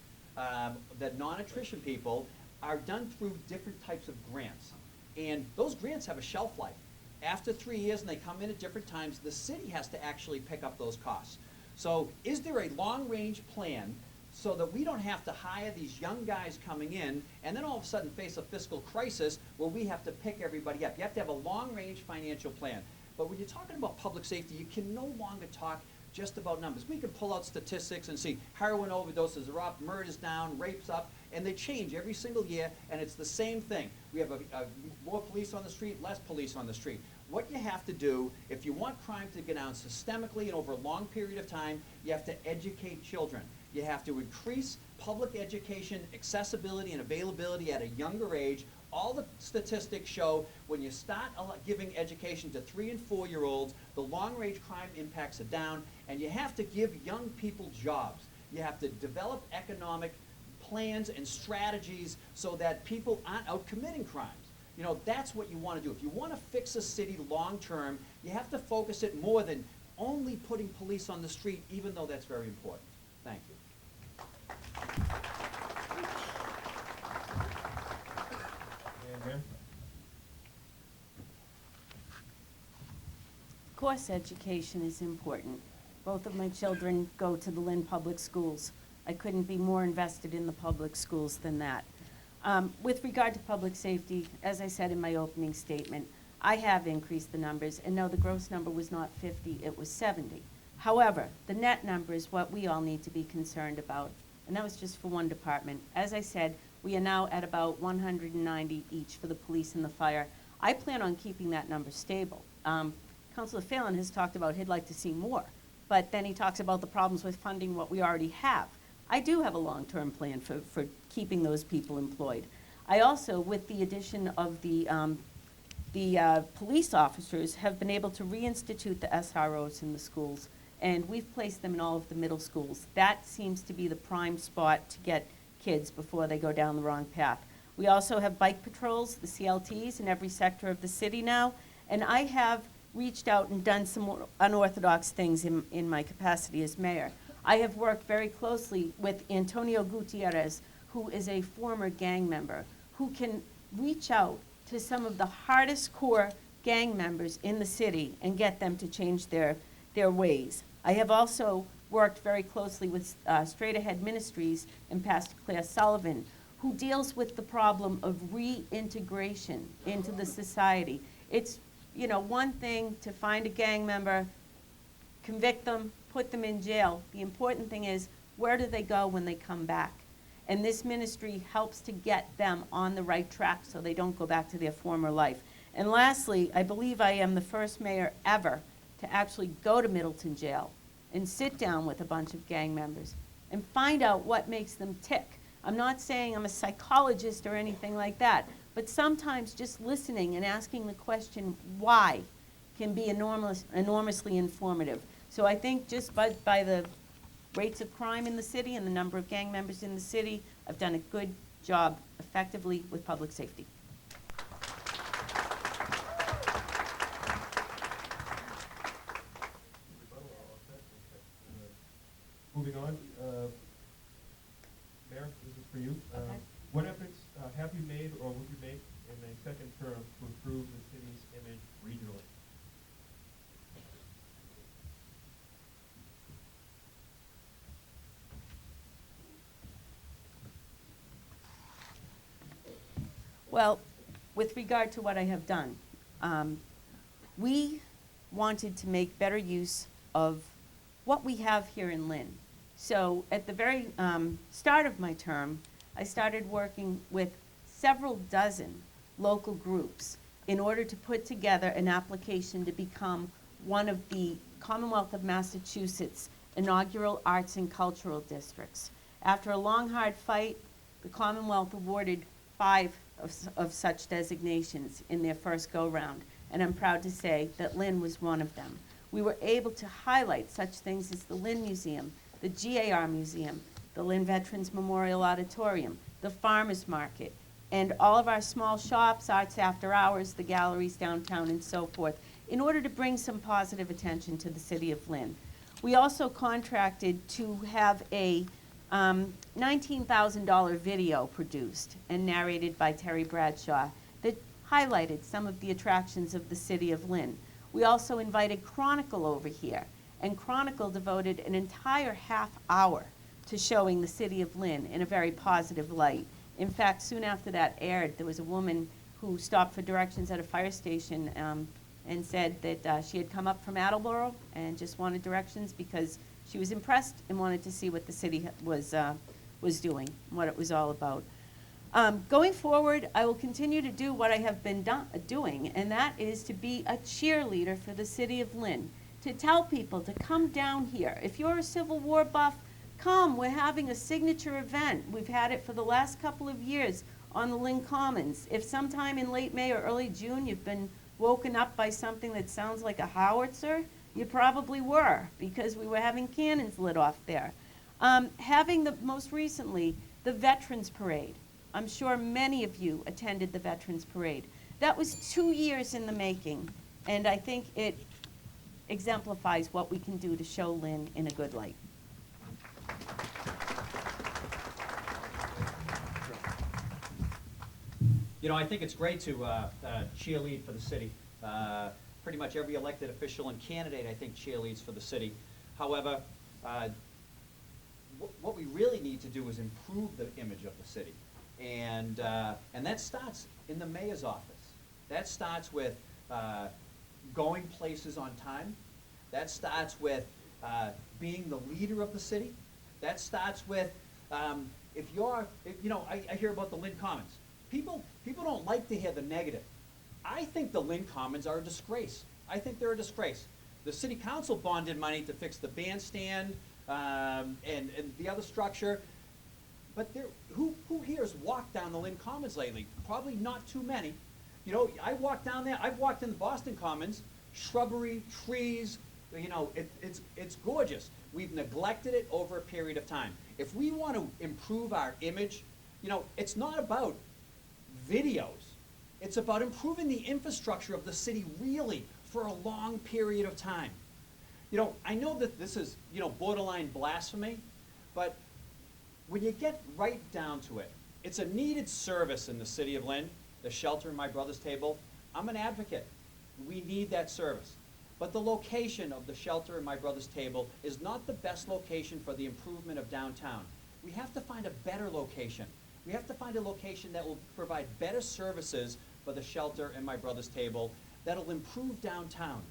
the non-attrition people, are done through different types of grants. And those grants have a shelf life. After 3 years, and they come in at different times, the city has to actually pick up those costs. So is there a long-range plan so that we don't have to hire these young guys coming in and then all of a sudden face a fiscal crisis where we have to pick everybody up? You have to have a long-range financial plan. But when you're talking about public safety, you can no longer talk just about numbers. We can pull out statistics and see heroin overdoses are up, murders down, rapes up, and they change every single year, and it's the same thing. We have more police on the street, less police on the street. What you have to do, if you want crime to go down systemically and over a long period of time, you have to educate children. You have to increase public education, accessibility, and availability at a younger age. All the statistics show when you start giving education to 3- and 4-year-olds, the long-range crime impacts are down, and you have to give young people jobs. You have to develop economic plans and strategies so that people aren't out committing crimes. You know, that's what you want to do. If you want to fix a city long-term, you have to focus it more than only putting police on the street, even though that's very important. Thank you. And Mayor? Of course, education is important. Both of my children go to the Lynn Public Schools. I couldn't be more invested in the public schools than that. With regard to public safety, as I said in my opening statement, I have increased the numbers, and no, the gross number was not 50, it was 70. However, the net number is what we all need to be concerned about, and that was just for one department. As I said, we are now at about 190 each for the police and the fire. I plan on keeping that number stable. Councilor Phelan has talked about he'd like to see more, but then he talks about the problems with funding what we already have. I do have a long-term plan for keeping those people employed. I also, with the addition of the police officers, have been able to reinstitute the SROs in the schools, and we've placed them in all of the middle schools. That seems to be the prime spot to get kids before they go down the wrong path. We also have bike patrols, the CLTs, in every sector of the city now, and I have reached out and done some more unorthodox things in my capacity as mayor. I have worked very closely with Antonio Gutierrez, who is a former gang member, who can reach out to some of the hardest core gang members in the city and get them to change their ways. I have also worked very closely with Straight Ahead Ministries and Pastor Claire Sullivan, who deals with the problem of reintegration into the society. It's, you know, one thing to find a gang member, convict them, put them in jail. The important thing is, where do they go when they come back? And this ministry helps to get them on the right track so they don't go back to their former life. And lastly, I believe I am the first mayor ever to actually go to Middleton Jail and sit down with a bunch of gang members and find out what makes them tick. I'm not saying I'm a psychologist or anything like that, but sometimes just listening and asking the question, why, can be enormously informative. So I think just by the rates of crime in the city and the number of gang members in the city, I've done a good job effectively with public safety. Moving on, Mayor, this is for you. Okay. What efforts have you made or will you make in a second term to improve the city's image regionally? Well, with regard to what I have done, we wanted to make better use of what we have here in Lynn. So at the very start of my term, I started working with several dozen local groups in order to put together an application to become one of the Commonwealth of Massachusetts inaugural arts and cultural districts. After a long, hard fight, the Commonwealth awarded 5 of such designations in their first go-round, and I'm proud to say that Lynn was one of them. We were able to highlight such things as the Lynn Museum, the GAR Museum, the Lynn Veterans Memorial Auditorium, the Farmers Market, and all of our small shops, Arts After Hours, the galleries downtown, and so forth, in order to bring some positive attention to the city of Lynn. We also contracted to have a $19,000 video produced and narrated by Terry Bradshaw that highlighted some of the attractions of the city of Lynn. We also invited Chronicle over here, and Chronicle devoted an entire half hour to showing the city of Lynn in a very positive light. In fact, soon after that aired, there was a woman who stopped for directions at a fire station and said that she had come up from Attleboro and just wanted directions because she was impressed and wanted to see what the city was doing, what it was all about. Going forward, I will continue to do what I have been doing, and that is to be a cheerleader for the city of Lynn, to tell people to come down here. If you're a Civil War buff, come. We're having a signature event. We've had it for the last couple of years on the Lynn Commons. If sometime in late May or early June you've been woken up by something that sounds like a howitzer, you probably were, because we were having cannons lit off there. Having most recently, the Veterans Parade. I'm sure many of you attended the Veterans Parade. That was 2 years in the making, and I think it exemplifies what we can do to show Lynn in a good light. You know, I think it's great to cheerlead for the city. Pretty much every elected official and candidate, I think, cheerleads for the city. However, what we really need to do is improve the image of the city. And that starts in the mayor's office. That starts with going places on time. That starts with being the leader of the city. That starts with, you know, I hear about the Lynn Commons. People don't like to hear the negative. I think the Lynn Commons are a disgrace. I think they're a disgrace. The city council bonded money to fix the bandstand and the other structure. But who here has walked down the Lynn Commons lately? Probably not too many. You know, I walked down there. I've walked in the Boston Commons, shrubbery, trees. You know, it's gorgeous. We've neglected it over a period of time. If we want to improve our image, you know, it's not about videos. It's about improving the infrastructure of the city really for a long period of time. You know, I know that this is, you know, borderline blasphemy, but when you get right down to it, it's a needed service in the city of Lynn, the shelter in my brother's table. I'm an advocate. We need that service. But the location of the shelter in my brother's table is not the best location for the improvement of downtown. We have to find a better location. We have to find a location that will provide better services for the shelter in my brother's table that'll improve downtown.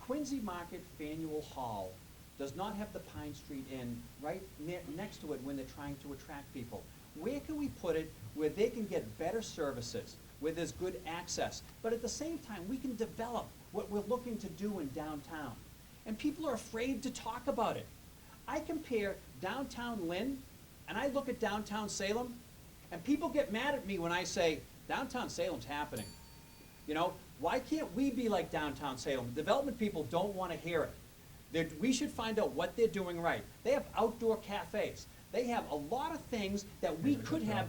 Quincy Market Faneuil Hall does not have the Pine Street Inn right next to it when they're trying to attract people. Where can we put it where they can get better services, where there's good access, but at the same time we can develop what we're looking to do in downtown? And people are afraid to talk about it. I compare downtown Lynn and I look at downtown Salem, and people get mad at me when I say, downtown Salem's happening. You know, why can't we be like downtown Salem? Development people don't want to hear it. We should find out what they're doing right. They have outdoor cafes. They have a lot of things that we could have.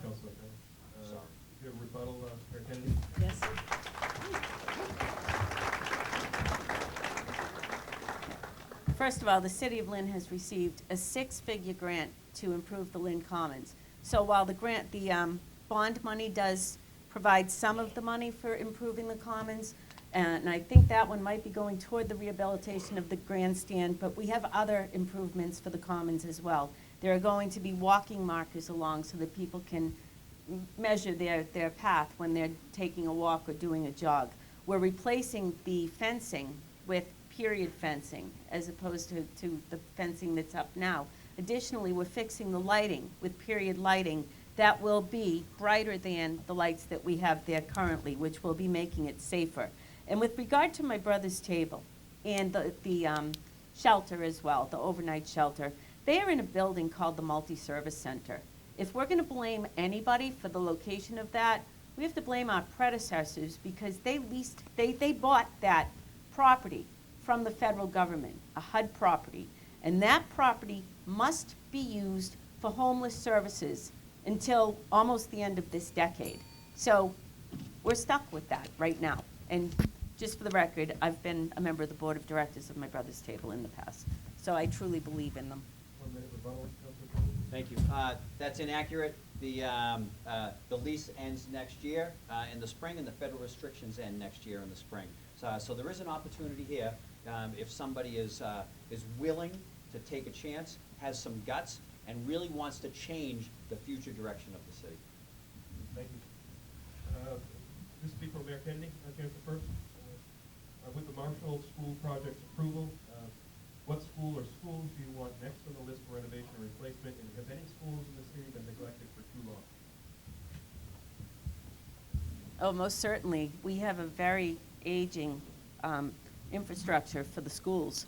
Sorry. Do you have a rebuttal, Mayor Kennedy? Yes. First of all, the City of Lynn has received a 6-figure grant to improve the Lynn Commons. So while the bond money does provide some of the money for improving the Commons, and I think that one might be going toward the rehabilitation of the grandstand, but we have other improvements for the Commons as well. There are going to be walking markers along so that people can measure their path when they're taking a walk or doing a jog. We're replacing the fencing with period fencing as opposed to the fencing that's up now. Additionally, we're fixing the lighting with period lighting that will be brighter than the lights that we have there currently, which will be making it safer. And with regard to my brother's table and the shelter as well, the overnight shelter, they are in a building called the Multi-Service Center. If we're gonna blame anybody for the location of that, we have to blame our predecessors because they bought that property from the federal government, a HUD property. And that property must be used for homeless services until almost the end of this decade. So we're stuck with that right now. And just for the record, I've been a member of the board of directors of my brother's table in the past. So I truly believe in them. 1 minute rebuttal, Councilor Kennedy. Thank you. That's inaccurate. The lease ends next year in the spring, and the federal restrictions end next year in the spring. So there is an opportunity here if somebody is willing to take a chance, has some guts, and really wants to change the future direction of the city. Thank you. This will be for Mayor Kennedy. I'll answer first. With the Marshall School project's approval, what school or schools do you want next on the list for renovation or replacement? And have any schools in the city been neglected for too long? Oh, most certainly. We have a very aging infrastructure for the schools.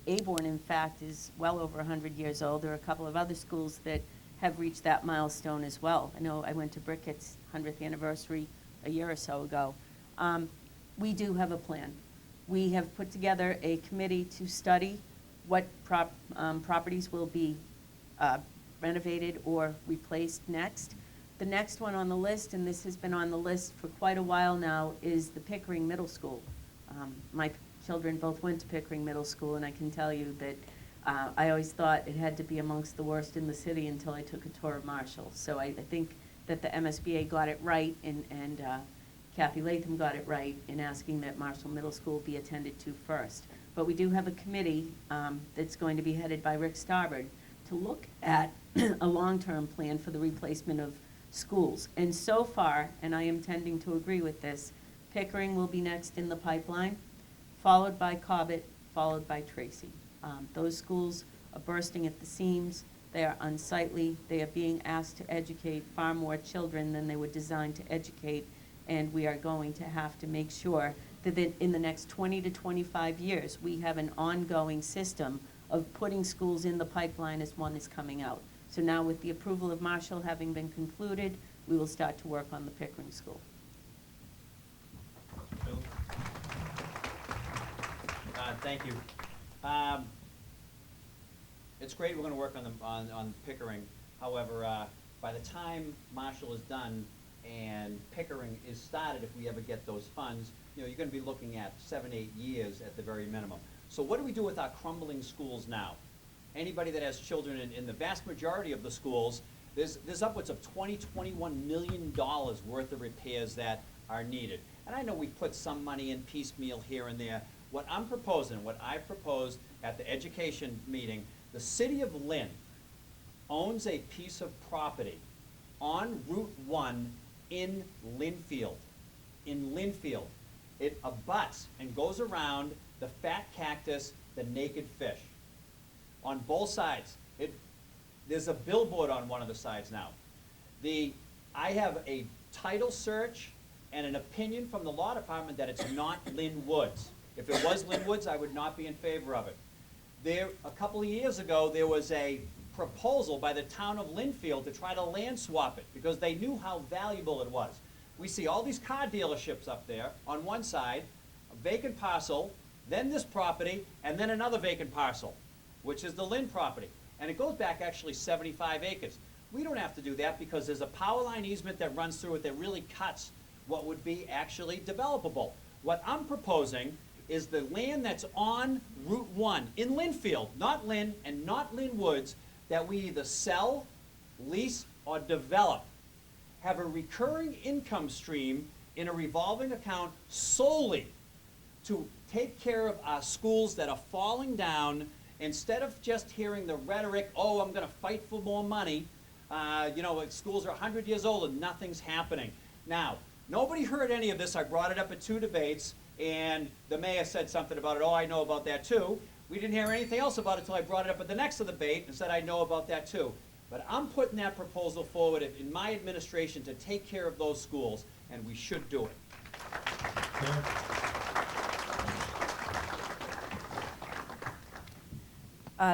Aborn, in fact, is well over 100 years old. There are a couple of other schools that have reached that milestone as well. I know I went to Brickett's 100th anniversary a year or so ago. We do have a plan. We have put together a committee to study what properties will be renovated or replaced next. The next one on the list, and this has been on the list for quite a while now, is the Pickering Middle School. My children both went to Pickering Middle School, and I can tell you that I always thought it had to be amongst the worst in the city until I took a tour of Marshall. So I think that the MSBA got it right, and Kathy Latham got it right in asking that Marshall Middle School be attended to first. But we do have a committee that's going to be headed by Rick Starbird to look at a long-term plan for the replacement of schools. And so far, and I am tending to agree with this, Pickering will be next in the pipeline, followed by Cobbett, followed by Tracy. Those schools are bursting at the seams. They are unsightly. They are being asked to educate far more children than they were designed to educate, and we are going to have to make sure that in the next 20 to 25 years, we have an ongoing system of putting schools in the pipeline as one is coming out. So now with the approval of Marshall having been concluded, we will start to work on the Pickering School. Bill? Thank you. It's great we're going to work on Pickering. However, by the time Marshall is done and Pickering is started, if we ever get those funds, you're going to be looking at 7-8 years at the very minimum. So what do we do with our crumbling schools now? Anybody that has children in the vast majority of the schools, there's upwards of $21 million worth of repairs that are needed. And I know we put some money in piecemeal here and there. What I'm proposing, what I proposed at the education meeting, the city of Lynn owns a piece of property on Route 1 in Lynnfield. It abuts and goes around the fat cactus, the naked fish. On both sides. There's a billboard on one of the sides now. I have a title search and an opinion from the law department that it's not Lynn Woods. If it was Lynn Woods, I would not be in favor of it. A couple of years ago, there was a proposal by the town of Lynnfield to try to land swap it because they knew how valuable it was. We see all these car dealerships up there on one side, a vacant parcel, then this property, and then another vacant parcel, which is the Lynn property. And it goes back actually 75 acres. We don't have to do that because there's a power line easement that runs through it that really cuts what would be actually developable. What I'm proposing is the land that's on Route 1 in Lynnfield, not Lynn and not Lynn Woods, that we either sell, lease, or develop. Have a recurring income stream in a revolving account solely to take care of our schools that are falling down instead of just hearing the rhetoric, oh, I'm going to fight for more money. Schools are 100 years old and nothing's happening. Now, nobody heard any of this. I brought it up at 2 debates, and the mayor said something about it. Oh, I know about that too. We didn't hear anything else about it until I brought it up at the next debate and said I know about that too. But I'm putting that proposal forward in my administration to take care of those schools, and we should do it.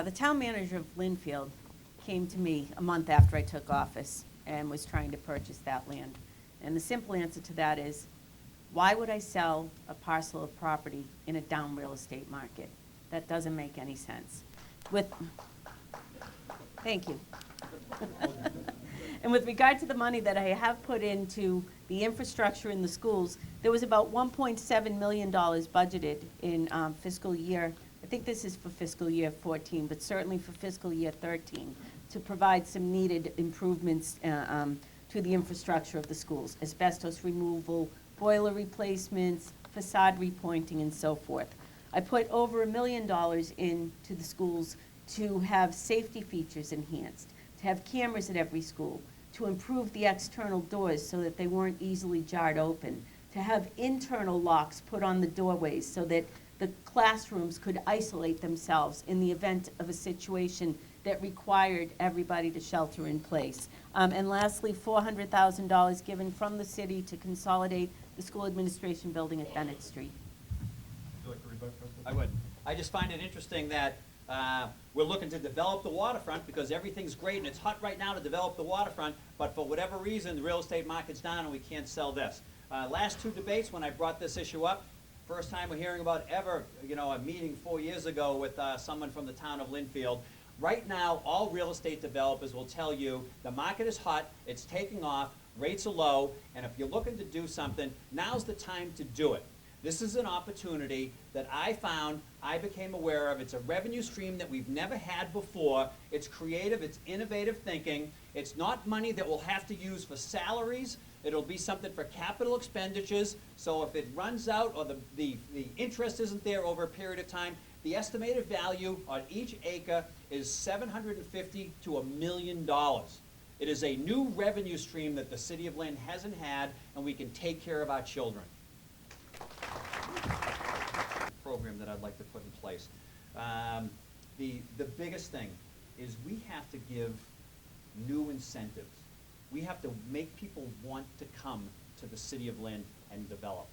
The town manager of Lynnfield came to me a month after I took office and was trying to purchase that land. And the simple answer to that is, why would I sell a parcel of property in a down real estate market? That doesn't make any sense. Thank you. And with regard to the money that I have put into the infrastructure in the schools, there was about $1.7 million budgeted in fiscal year, I think this is for fiscal year 14, but certainly for fiscal year 13, to provide some needed improvements to the infrastructure of the schools, asbestos removal, boiler replacements, facade repointing, and so forth. I put over $1 million into the schools to have safety features enhanced, to have cameras at every school, to improve the external doors so that they weren't easily jarred open, to have internal locks put on the doorways so that the classrooms could isolate themselves in the event of a situation that required everybody to shelter in place. And lastly, $400,000 given from the city to consolidate the school administration building at Bennett Street. Would you like to rebut, Councilor? I would. I just find it interesting that we're looking to develop the waterfront because everything's great and it's hot right now to develop the waterfront, but for whatever reason, the real estate market's down and we can't sell this. Last two debates, when I brought this issue up, first time we're hearing about ever, a meeting 4 years ago with someone from the town of Lynnfield. Right now, all real estate developers will tell you the market is hot, it's taking off, rates are low, and if you're looking to do something, now's the time to do it. This is an opportunity that I became aware of. It's a revenue stream that we've never had before. It's creative, it's innovative thinking. It's not money that we'll have to use for salaries. It'll be something for capital expenditures. So if it runs out or the interest isn't there over a period of time, the estimated value on each acre is $750,000 to $1 million. It is a new revenue stream that the city of Lynn hasn't had, and we can take care of our children. Program that I'd like to put in place. The biggest thing is we have to give new incentives. We have to make people want to come to the city of Lynn and develop.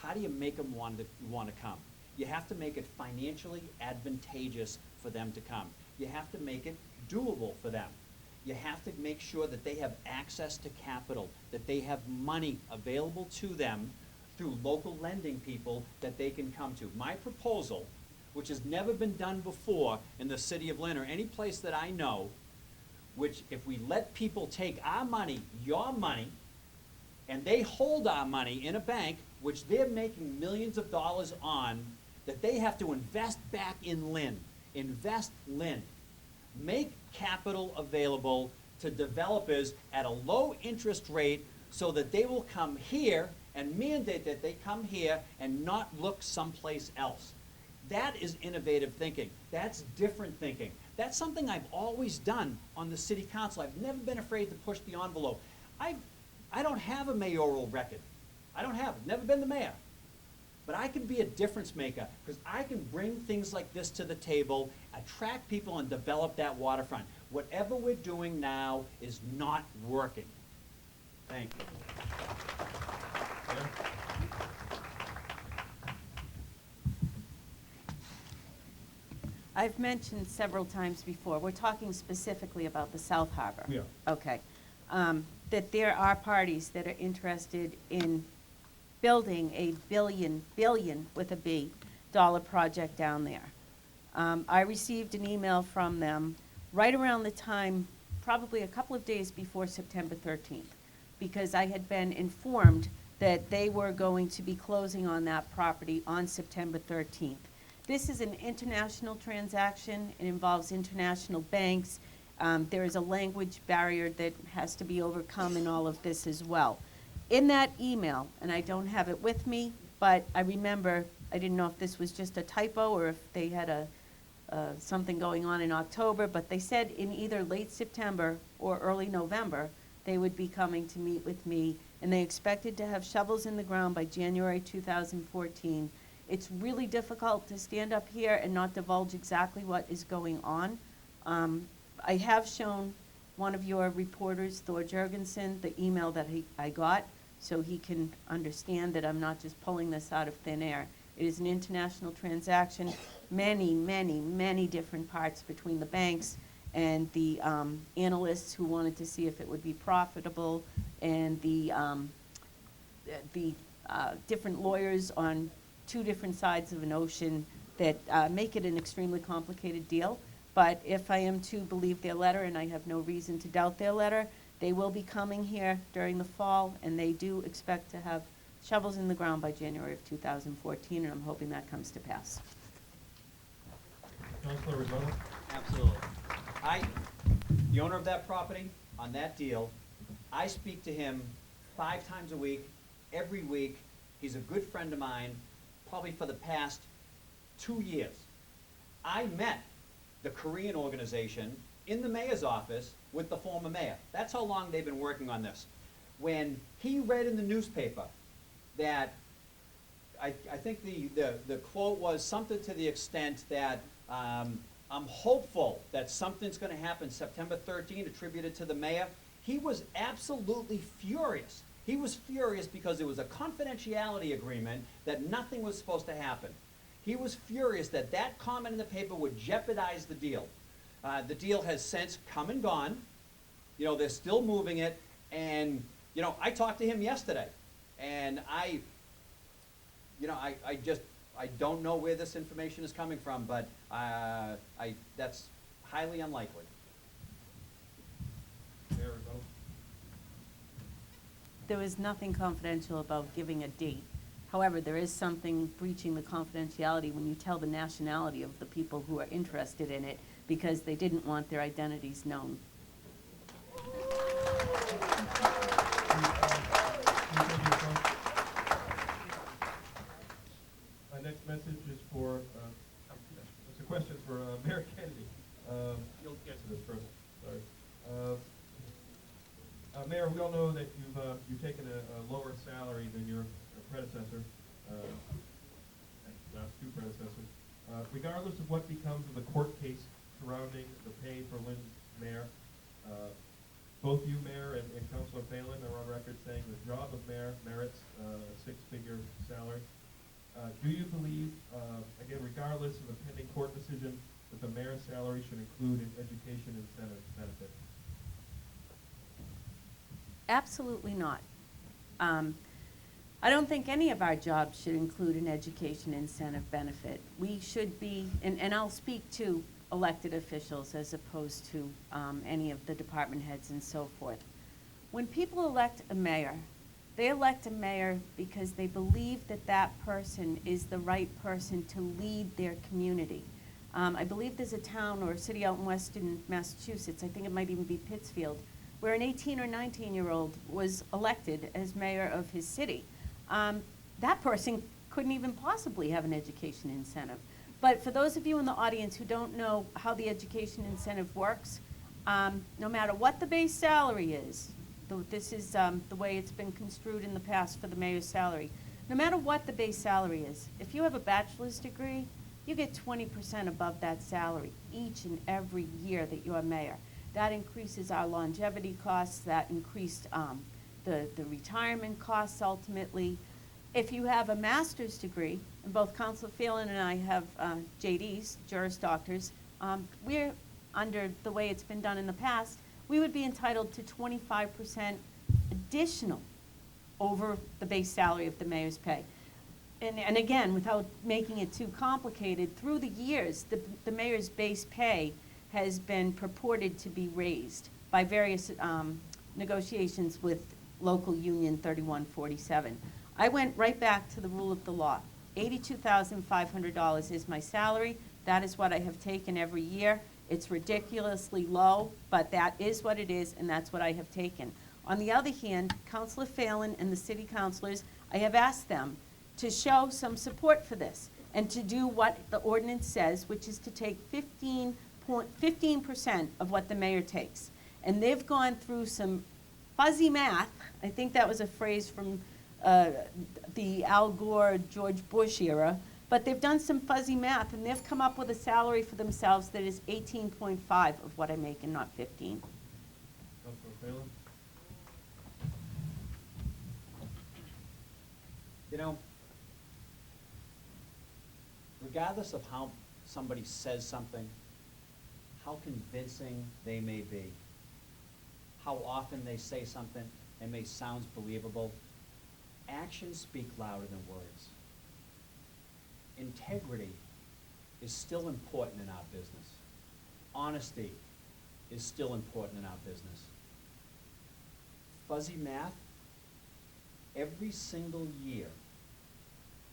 How do you make them want to come? You have to make it financially advantageous for them to come. You have to make it doable for them. You have to make sure that they have access to capital, that they have money available to them through local lending people that they can come to. My proposal, which has never been done before in the city of Lynn or any place that I know, which if we let people take our money, your money, and they hold our money in a bank, which they're making millions of dollars on, that they have to invest back in Lynn. Invest Lynn. Make capital available to developers at a low interest rate so that they will come here and mandate that they come here and not look someplace else. That is innovative thinking. That's different thinking. That's something I've always done on the city council. I've never been afraid to push the envelope. I don't have a mayoral record. I've never been the mayor. But I can be a difference maker because I can bring things like this to the table, attract people, and develop that waterfront. Whatever we're doing now is not working. Thank you. Yeah. I've mentioned several times before, we're talking specifically about the South Harbor. Yeah. Okay. That there are parties that are interested in building a billion with a B dollar project down there. I received an email from them right around the time, probably a couple of days before September 13th, because I had been informed that they were going to be closing on that property on September 13th. This is an international transaction. It involves international banks. There is a language barrier that has to be overcome in all of this as well. In that email, and I don't have it with me, but I remember, I didn't know if this was just a typo or if they had something going on in October, but they said in either late September or early November, they would be coming to meet with me, and they expected to have shovels in the ground by January 2014. It's really difficult to stand up here and not divulge exactly what is going on. I have shown one of your reporters, Thor Jurgensen, the email that I got, so he can understand that I'm not just pulling this out of thin air. It is an international transaction, many different parts between the banks and the analysts who wanted to see if it would be profitable, and the different lawyers on two different sides of an ocean that make it an extremely complicated deal. But if I am to believe their letter, and I have no reason to doubt their letter, they will be coming here during the fall, and they do expect to have shovels in the ground by January of 2014, and I'm hoping that comes to pass. Councilor Rebuttal? Absolutely. The owner of that property, on that deal, I speak to him 5 times a week, every week. He's a good friend of mine, probably for the past 2 years. I met the Korean organization in the mayor's office with the former mayor. That's how long they've been working on this. When he read in the newspaper that, I think the quote was something to the extent that, I'm hopeful that something's gonna happen September 13, attributed to the mayor. He was absolutely furious. He was furious because there was a confidentiality agreement that nothing was supposed to happen. He was furious that that comment in the paper would jeopardize the deal. The deal has since come and gone. You know, they're still moving it, and, you know, I talked to him yesterday, and I don't know where this information is coming from, but that's highly unlikely. Mayor, rebuttal? There was nothing confidential about giving a date. However, there is something breaching the confidentiality when you tell the nationality of the people who are interested in it because they didn't want their identities known. My next message is for, it's a question for Mayor Kennedy. You'll get to this first, sorry. Mayor, we all know that you've taken a lower salary than your predecessor, last 2 predecessors. Regardless of what becomes of the court case surrounding the pay for Lynn's mayor, both you, Mayor, and Councilor Phelan are on record saying the job of mayor merits a 6-figure salary. Do you believe, again, regardless of the pending court decision, that the mayor's salary should include an education incentive benefit? Absolutely not. I don't think any of our jobs should include an education incentive benefit. We should be, and I'll speak to elected officials as opposed to any of the department heads and so forth. When people elect a mayor, they elect a mayor because they believe that that person is the right person to lead their community. I believe there's a town or a city out in western Massachusetts, I think it might even be Pittsfield, where an 18 or 19-year-old was elected as mayor of his city. That person couldn't even possibly have an education incentive. But for those of you in the audience who don't know how the education incentive works, no matter what the base salary is, this is the way it's been construed in the past for the mayor's salary, no matter what the base salary is, if you have a bachelor's degree, you get 20% above that salary each and every year that you're mayor. That increases our longevity costs, that increased the retirement costs ultimately. If you have a master's degree, and both Councilor Phelan and I have JDs, Juris Doctors, we're, under the way it's been done in the past, we would be entitled to 25% additional over the base salary of the mayor's pay. And again, without making it too complicated, through the years, the mayor's base pay has been purported to be raised by various negotiations with local union 3147. I went right back to the rule of the law. $82,500 is my salary. That is what I have taken every year. It's ridiculously low, but that is what it is, and that's what I have taken. On the other hand, Councilor Phelan and the city councilors, I have asked them to show some support for this and to do what the ordinance says, which is to take 15% of what the mayor takes. And they've gone through some fuzzy math. I think that was a phrase from the Al Gore, George Bush era. But they've done some fuzzy math, and they've come up with a salary for themselves that is 18.5 of what I make and not 15. Councilor Phelan? You know, regardless of how somebody says something, how convincing they may be, how often they say something and may sound believable, actions speak louder than words. Integrity is still important in our business. Honesty is still important in our business. Fuzzy math, every single year,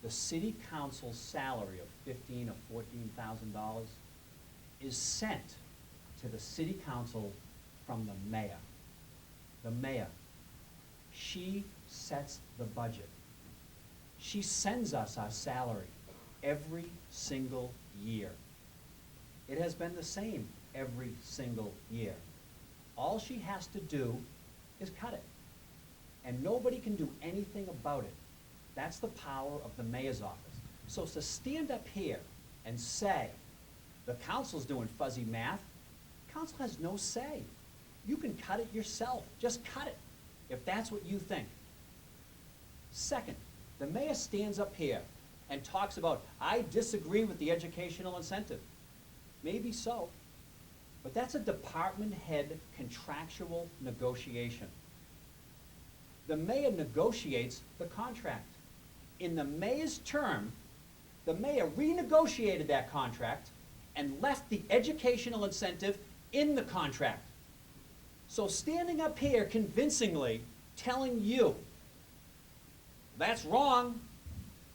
the city council's salary of $15,000 or $14,000 is sent to the city council from the mayor. The mayor. She sets the budget. She sends us our salary every single year. It has been the same every single year. All she has to do is cut it. And nobody can do anything about it. That's the power of the mayor's office. So to stand up here and say, the council's doing fuzzy math, council has no say. You can cut it yourself. Just cut it, if that's what you think. Second, the mayor stands up here and talks about, I disagree with the educational incentive. Maybe so, but that's a department head contractual negotiation. The mayor negotiates the contract. In the mayor's term, the mayor renegotiated that contract and left the educational incentive in the contract. So standing up here convincingly telling you, that's wrong,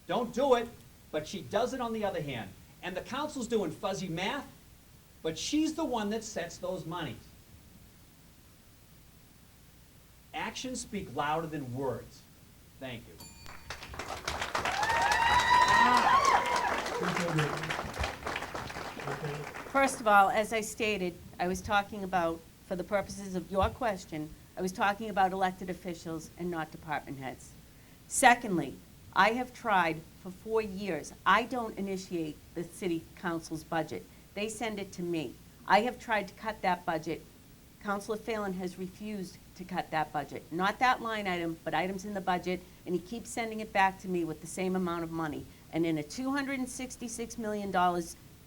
don't do it, but she does it on the other hand. And the council's doing fuzzy math, but she's the one that sets those monies. Actions speak louder than words. Thank you. First of all, as I stated, I was talking about, for the purposes of your question, I was talking about elected officials and not department heads. Secondly, I have tried for 4 years. I don't initiate the city council's budget. They send it to me. I have tried to cut that budget. Councilor Phelan has refused to cut that budget. Not that line item, but items in the budget, and he keeps sending it back to me with the same amount of money. And in a $266 million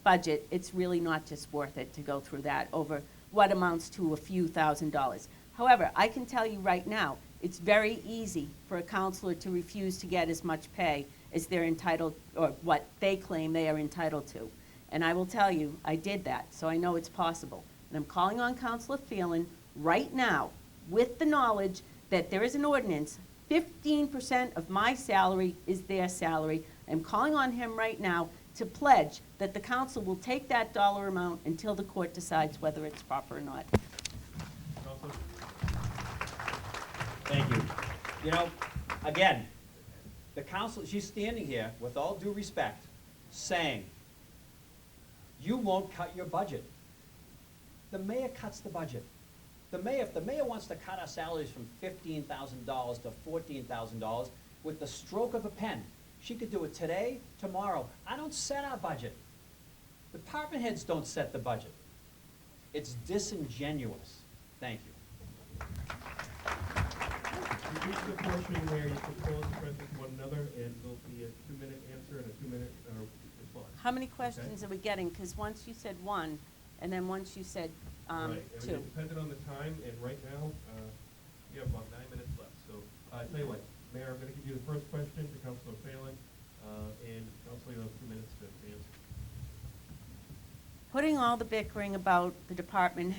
budget, it's really not just worth it to go through that over what amounts to a few $1,000s. However, I can tell you right now, it's very easy for a councilor to refuse to get as much pay as they're entitled, or what they claim they are entitled to. And I will tell you, I did that, so I know it's possible. And I'm calling on Councilor Phelan right now with the knowledge that there is an ordinance, 15% of my salary is their salary. I'm calling on him right now to pledge that the council will take that dollar amount until the court decides whether it's proper or not. Councilor? Thank you. You know, again, the council, she's standing here, with all due respect, saying, you won't cut your budget. The mayor cuts the budget. The mayor, if the mayor wants to cut our salaries from $15,000 to $14,000 with the stroke of a pen, she could do it today, tomorrow. I don't set our budget. Department heads don't set the budget. It's disingenuous. Thank you. You reached the portion where you can pose the question to one another, and there'll be a 2-minute answer and a 2-minute response. How many questions are we getting? Because once you said one, and then once you said Right, and two. it depended on the time, and right now, you have about 9 minutes left. So, I tell you what, Mayor, I'm gonna give you the first question to Councilor Phelan, and Councilor, you have 2 minutes to answer. Putting all the bickering about the department,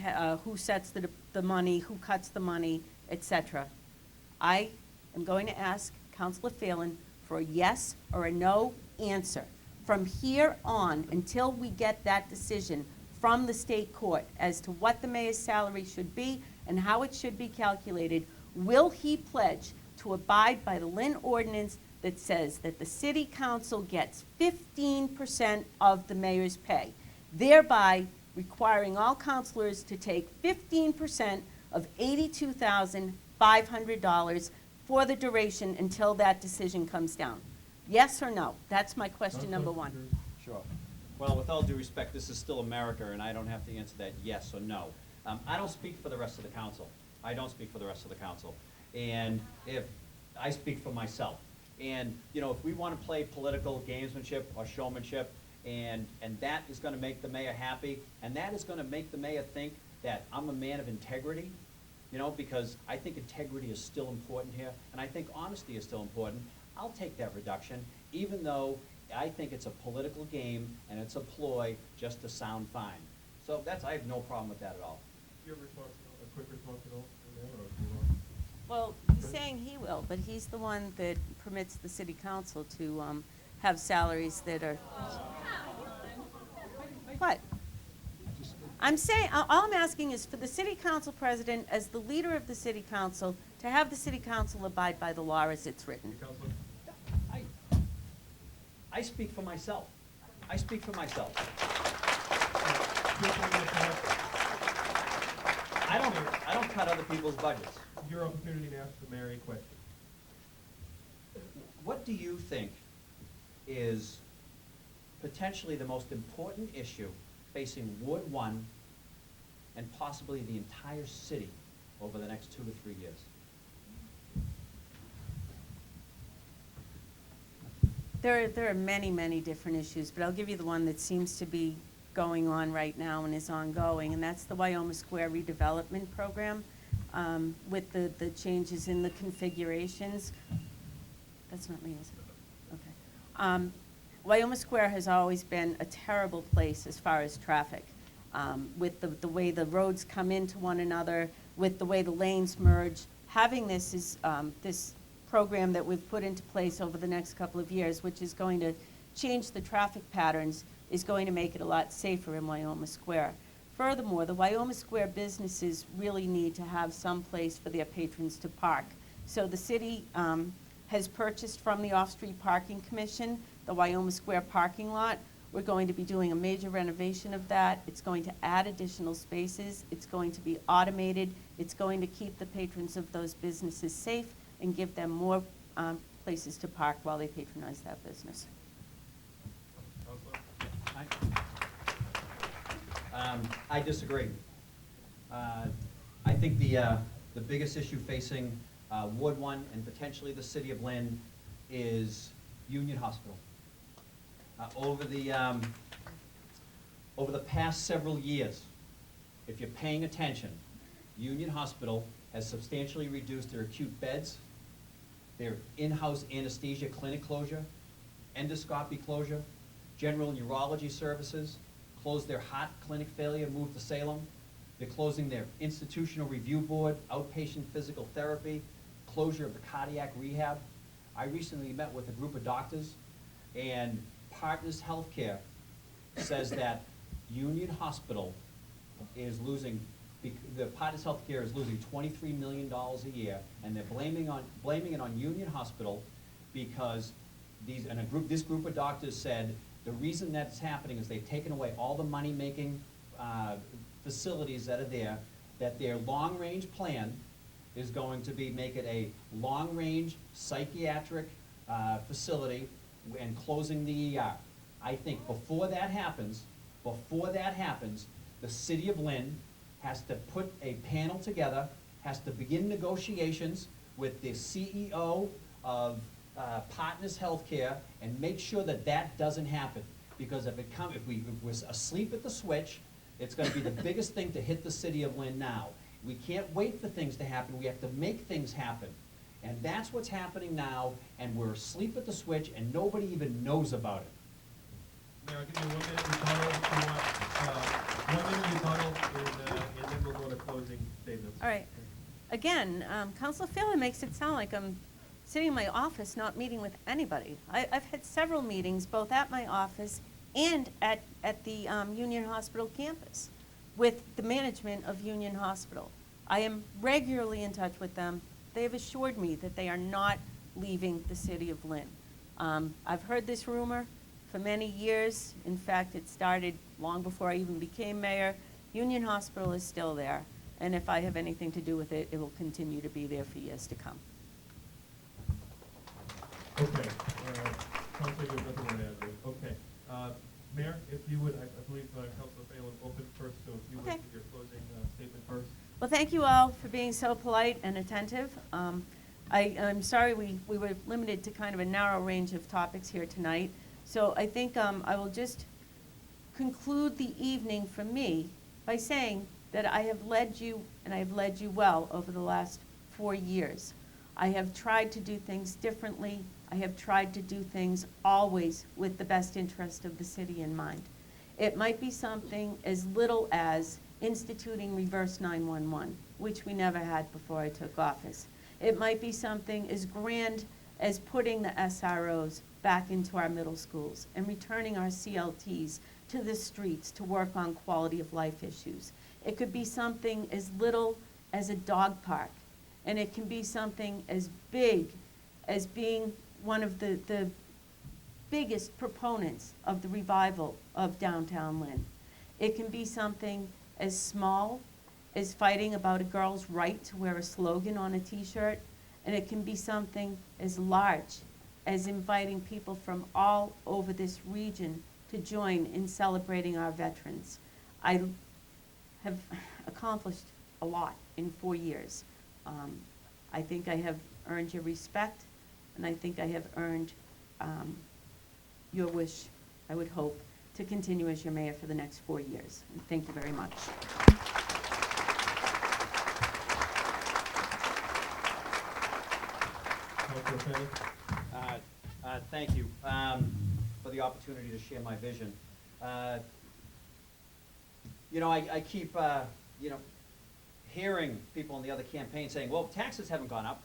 who sets the money, who cuts the money, etc. I am going to ask Councilor Phelan for a yes or a no answer. From here on, until we get that decision from the state court as to what the mayor's salary should be and how it should be calculated, will he pledge to abide by the Lynn ordinance that says that the city council gets 15% of the mayor's pay, thereby requiring all councilors to take 15% of $82,500 for the duration until that decision comes down? Yes or no? That's my question number one. Sure. Well, with all due respect, this is still America, and I don't have to answer that yes or no. I don't speak for the rest of the council. I don't speak for the rest of the council. And if I speak for myself, and you know, if we want to play political gamesmanship or showmanship, and that is going to make the mayor happy, and that is going to make the mayor think that I'm a man of integrity, you know, because I think integrity is still important here, and I think honesty is still important, I'll take that reduction, even though I think it's a political game and it's a ploy just to sound fine. So I have no problem with that at all. Do you have a quick response at all, Mayor, or move on? Well, he's saying he will, but he's the one that permits the city council to have salaries that are. What? I'm saying, all I'm asking is for the city council president, as the leader of the city council, to have the city council abide by the law as it's written. Councilor? I speak for myself. I speak for myself. I don't cut other people's budgets. Your opportunity to ask the mayor a question. What do you think is potentially the most important issue facing Ward 1 and possibly the entire city over the next 2 to 3 years? There are many, many different issues, but I'll give you the one that seems to be going on right now and is ongoing, and that's the Wyoma Square redevelopment program, with the changes in the configurations. That's not me, is it? Okay. Wyoma Square has always been a terrible place as far as traffic, with the way the roads come into one another, with the way the lanes merge. Having this is this program that we've put into place over the next couple of years, which is going to change the traffic patterns, is going to make it a lot safer in Wyoma Square. Furthermore, the Wyoma Square businesses really need to have some place for their patrons to park. So the city has purchased from the Off-Street Parking Commission the Wyoma Square parking lot. We're going to be doing a major renovation of that. It's going to add additional spaces. It's going to be automated. It's going to keep the patrons of those businesses safe and give them more places to park while they patronize that business. I disagree. I think the biggest issue facing Ward 1 and potentially the city of Lynn is Union Hospital. Over the past several years, if you're paying attention, Union Hospital has substantially reduced their acute beds, their in-house anesthesia clinic closure, endoscopy closure, general neurology services, closed their heart clinic failure, moved to Salem. They're closing their institutional review board, outpatient physical therapy, closure of the cardiac rehab. I recently met with a group of doctors, and Partners Healthcare says that Union Hospital is losing, the Partners Healthcare is losing $23 million a year, and they're blaming it on Union Hospital because this group of doctors said the reason that's happening is they've taken away all the money-making facilities that are there, that their long-range plan is going to be make it a long-range psychiatric facility and closing the ER. I think before that happens, the city of Lynn has to put a panel together, has to begin negotiations with the CEO of Partners Healthcare and make sure that that doesn't happen. Because if we're asleep at the switch, it's going to be the biggest thing to hit the city of Lynn now. We can't wait for things to happen. We have to make things happen. And that's what's happening now, and we're asleep at the switch, and nobody even knows about it. Mayor, I'll give you 1 minute rebuttal if you want. 1 minute rebuttal, and then we'll go to closing statements. All right. Again, Councilor Phelan makes it sound like I'm sitting in my office not meeting with anybody. I've had several meetings, both at my office and at the Union Hospital campus with the management of Union Hospital. I am regularly in touch with them. They have assured me that they are not leaving the city of Lynn. I've heard this rumor for many years. In fact, it started long before I even became mayor. Union Hospital is still there, and if I have anything to do with it, it will continue to be there for years to come. Okay, Councilor, you have nothing more to add, right? Okay. Mayor, if you would, I believe Councilor Phelan opened first, so if you would Okay. give your closing statement first. Well, thank you all for being so polite and attentive. I'm sorry we were limited to kind of a narrow range of topics here tonight. So I think I will just conclude the evening for me by saying that I have led you, and I have led you well over the last 4 years. I have tried to do things differently. I have tried to do things always with the best interest of the city in mind. It might be something as little as instituting reverse 911, which we never had before I took office. It might be something as grand as putting the SROs back into our middle schools and returning our CLTs to the streets to work on quality of life issues. It could be something as little as a dog park, and it can be something as big as being one of the biggest proponents of the revival of downtown Lynn. It can be something as small as fighting about a girl's right to wear a slogan on a t-shirt, and it can be something as large as inviting people from all over this region to join in celebrating our veterans. I have accomplished a lot in 4 years. I think I have earned your respect, and I think I have earned your wish, I would hope, to continue as your mayor for the next 4 years. And thank you very much. Councilor Finn? Thank you for the opportunity to share my vision. You know, I keep, you know, hearing people in the other campaigns saying, well, taxes haven't gone up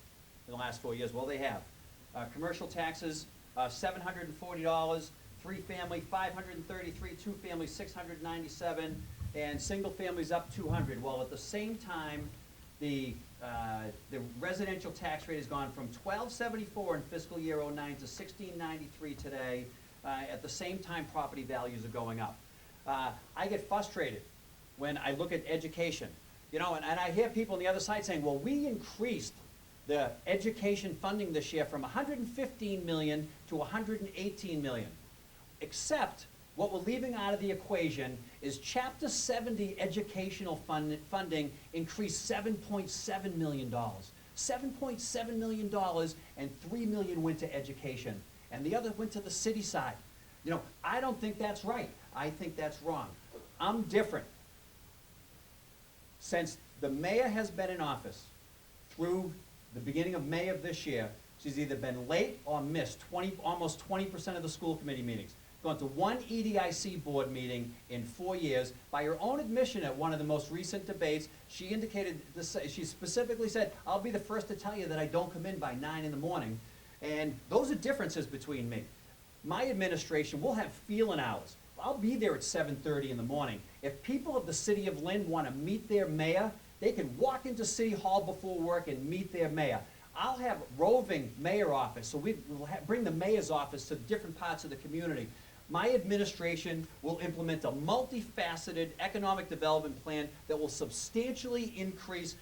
in the last 4 years. Well, they have. Commercial taxes, $740, three-family, $533, two-family, $697, and single families up $200. While at the same time, the residential tax rate has gone from $1274 in fiscal year '09 to $1693 today. At the same time, property values are going up. I get frustrated when I look at education, you know, and I hear people on the other side saying, well, we increased the education funding this year from $115 million to $118 million. Except what we're leaving out of the equation is Chapter 70 educational funding increased $7.7 million. $7.7 million, and $3 million went to education. And the other went to the city side. You know, I don't think that's right. I think that's wrong. I'm different. Since the mayor has been in office through the beginning of May of this year, she's either been late or missed almost 20% of the school committee meetings. Gone to one EDIC board meeting in 4 years. By her own admission at one of the most recent debates, she indicated this, she specifically said, I'll be the first to tell you that I don't come in by 9 in the morning. And those are differences between me. My administration will have feeling hours. I'll be there at 7:30 in the morning. If people of the city of Lynn want to meet their mayor, they can walk into City Hall before work and meet their mayor. I'll have roving mayor office, so we'll bring the mayor's office to different parts of the community. My administration will implement a multifaceted economic development plan that will substantially increase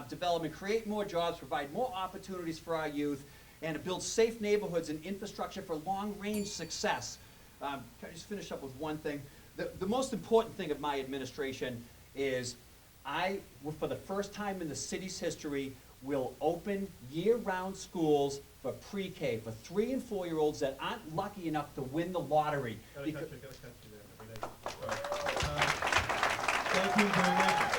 development, create more jobs, provide more opportunities for our youth, and to build safe neighborhoods and infrastructure for long-range success. Can I just finish up with one thing? The most important thing of my administration is for the first time in the city's history, will open year-round schools for pre-K, for 3- and 4-year-olds that aren't lucky enough to win the lottery. Gotta catch you there. Thank you very much.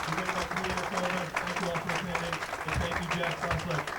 We're getting about 3 minutes over. Thank you all for attending, and thank you, Jack Sussler.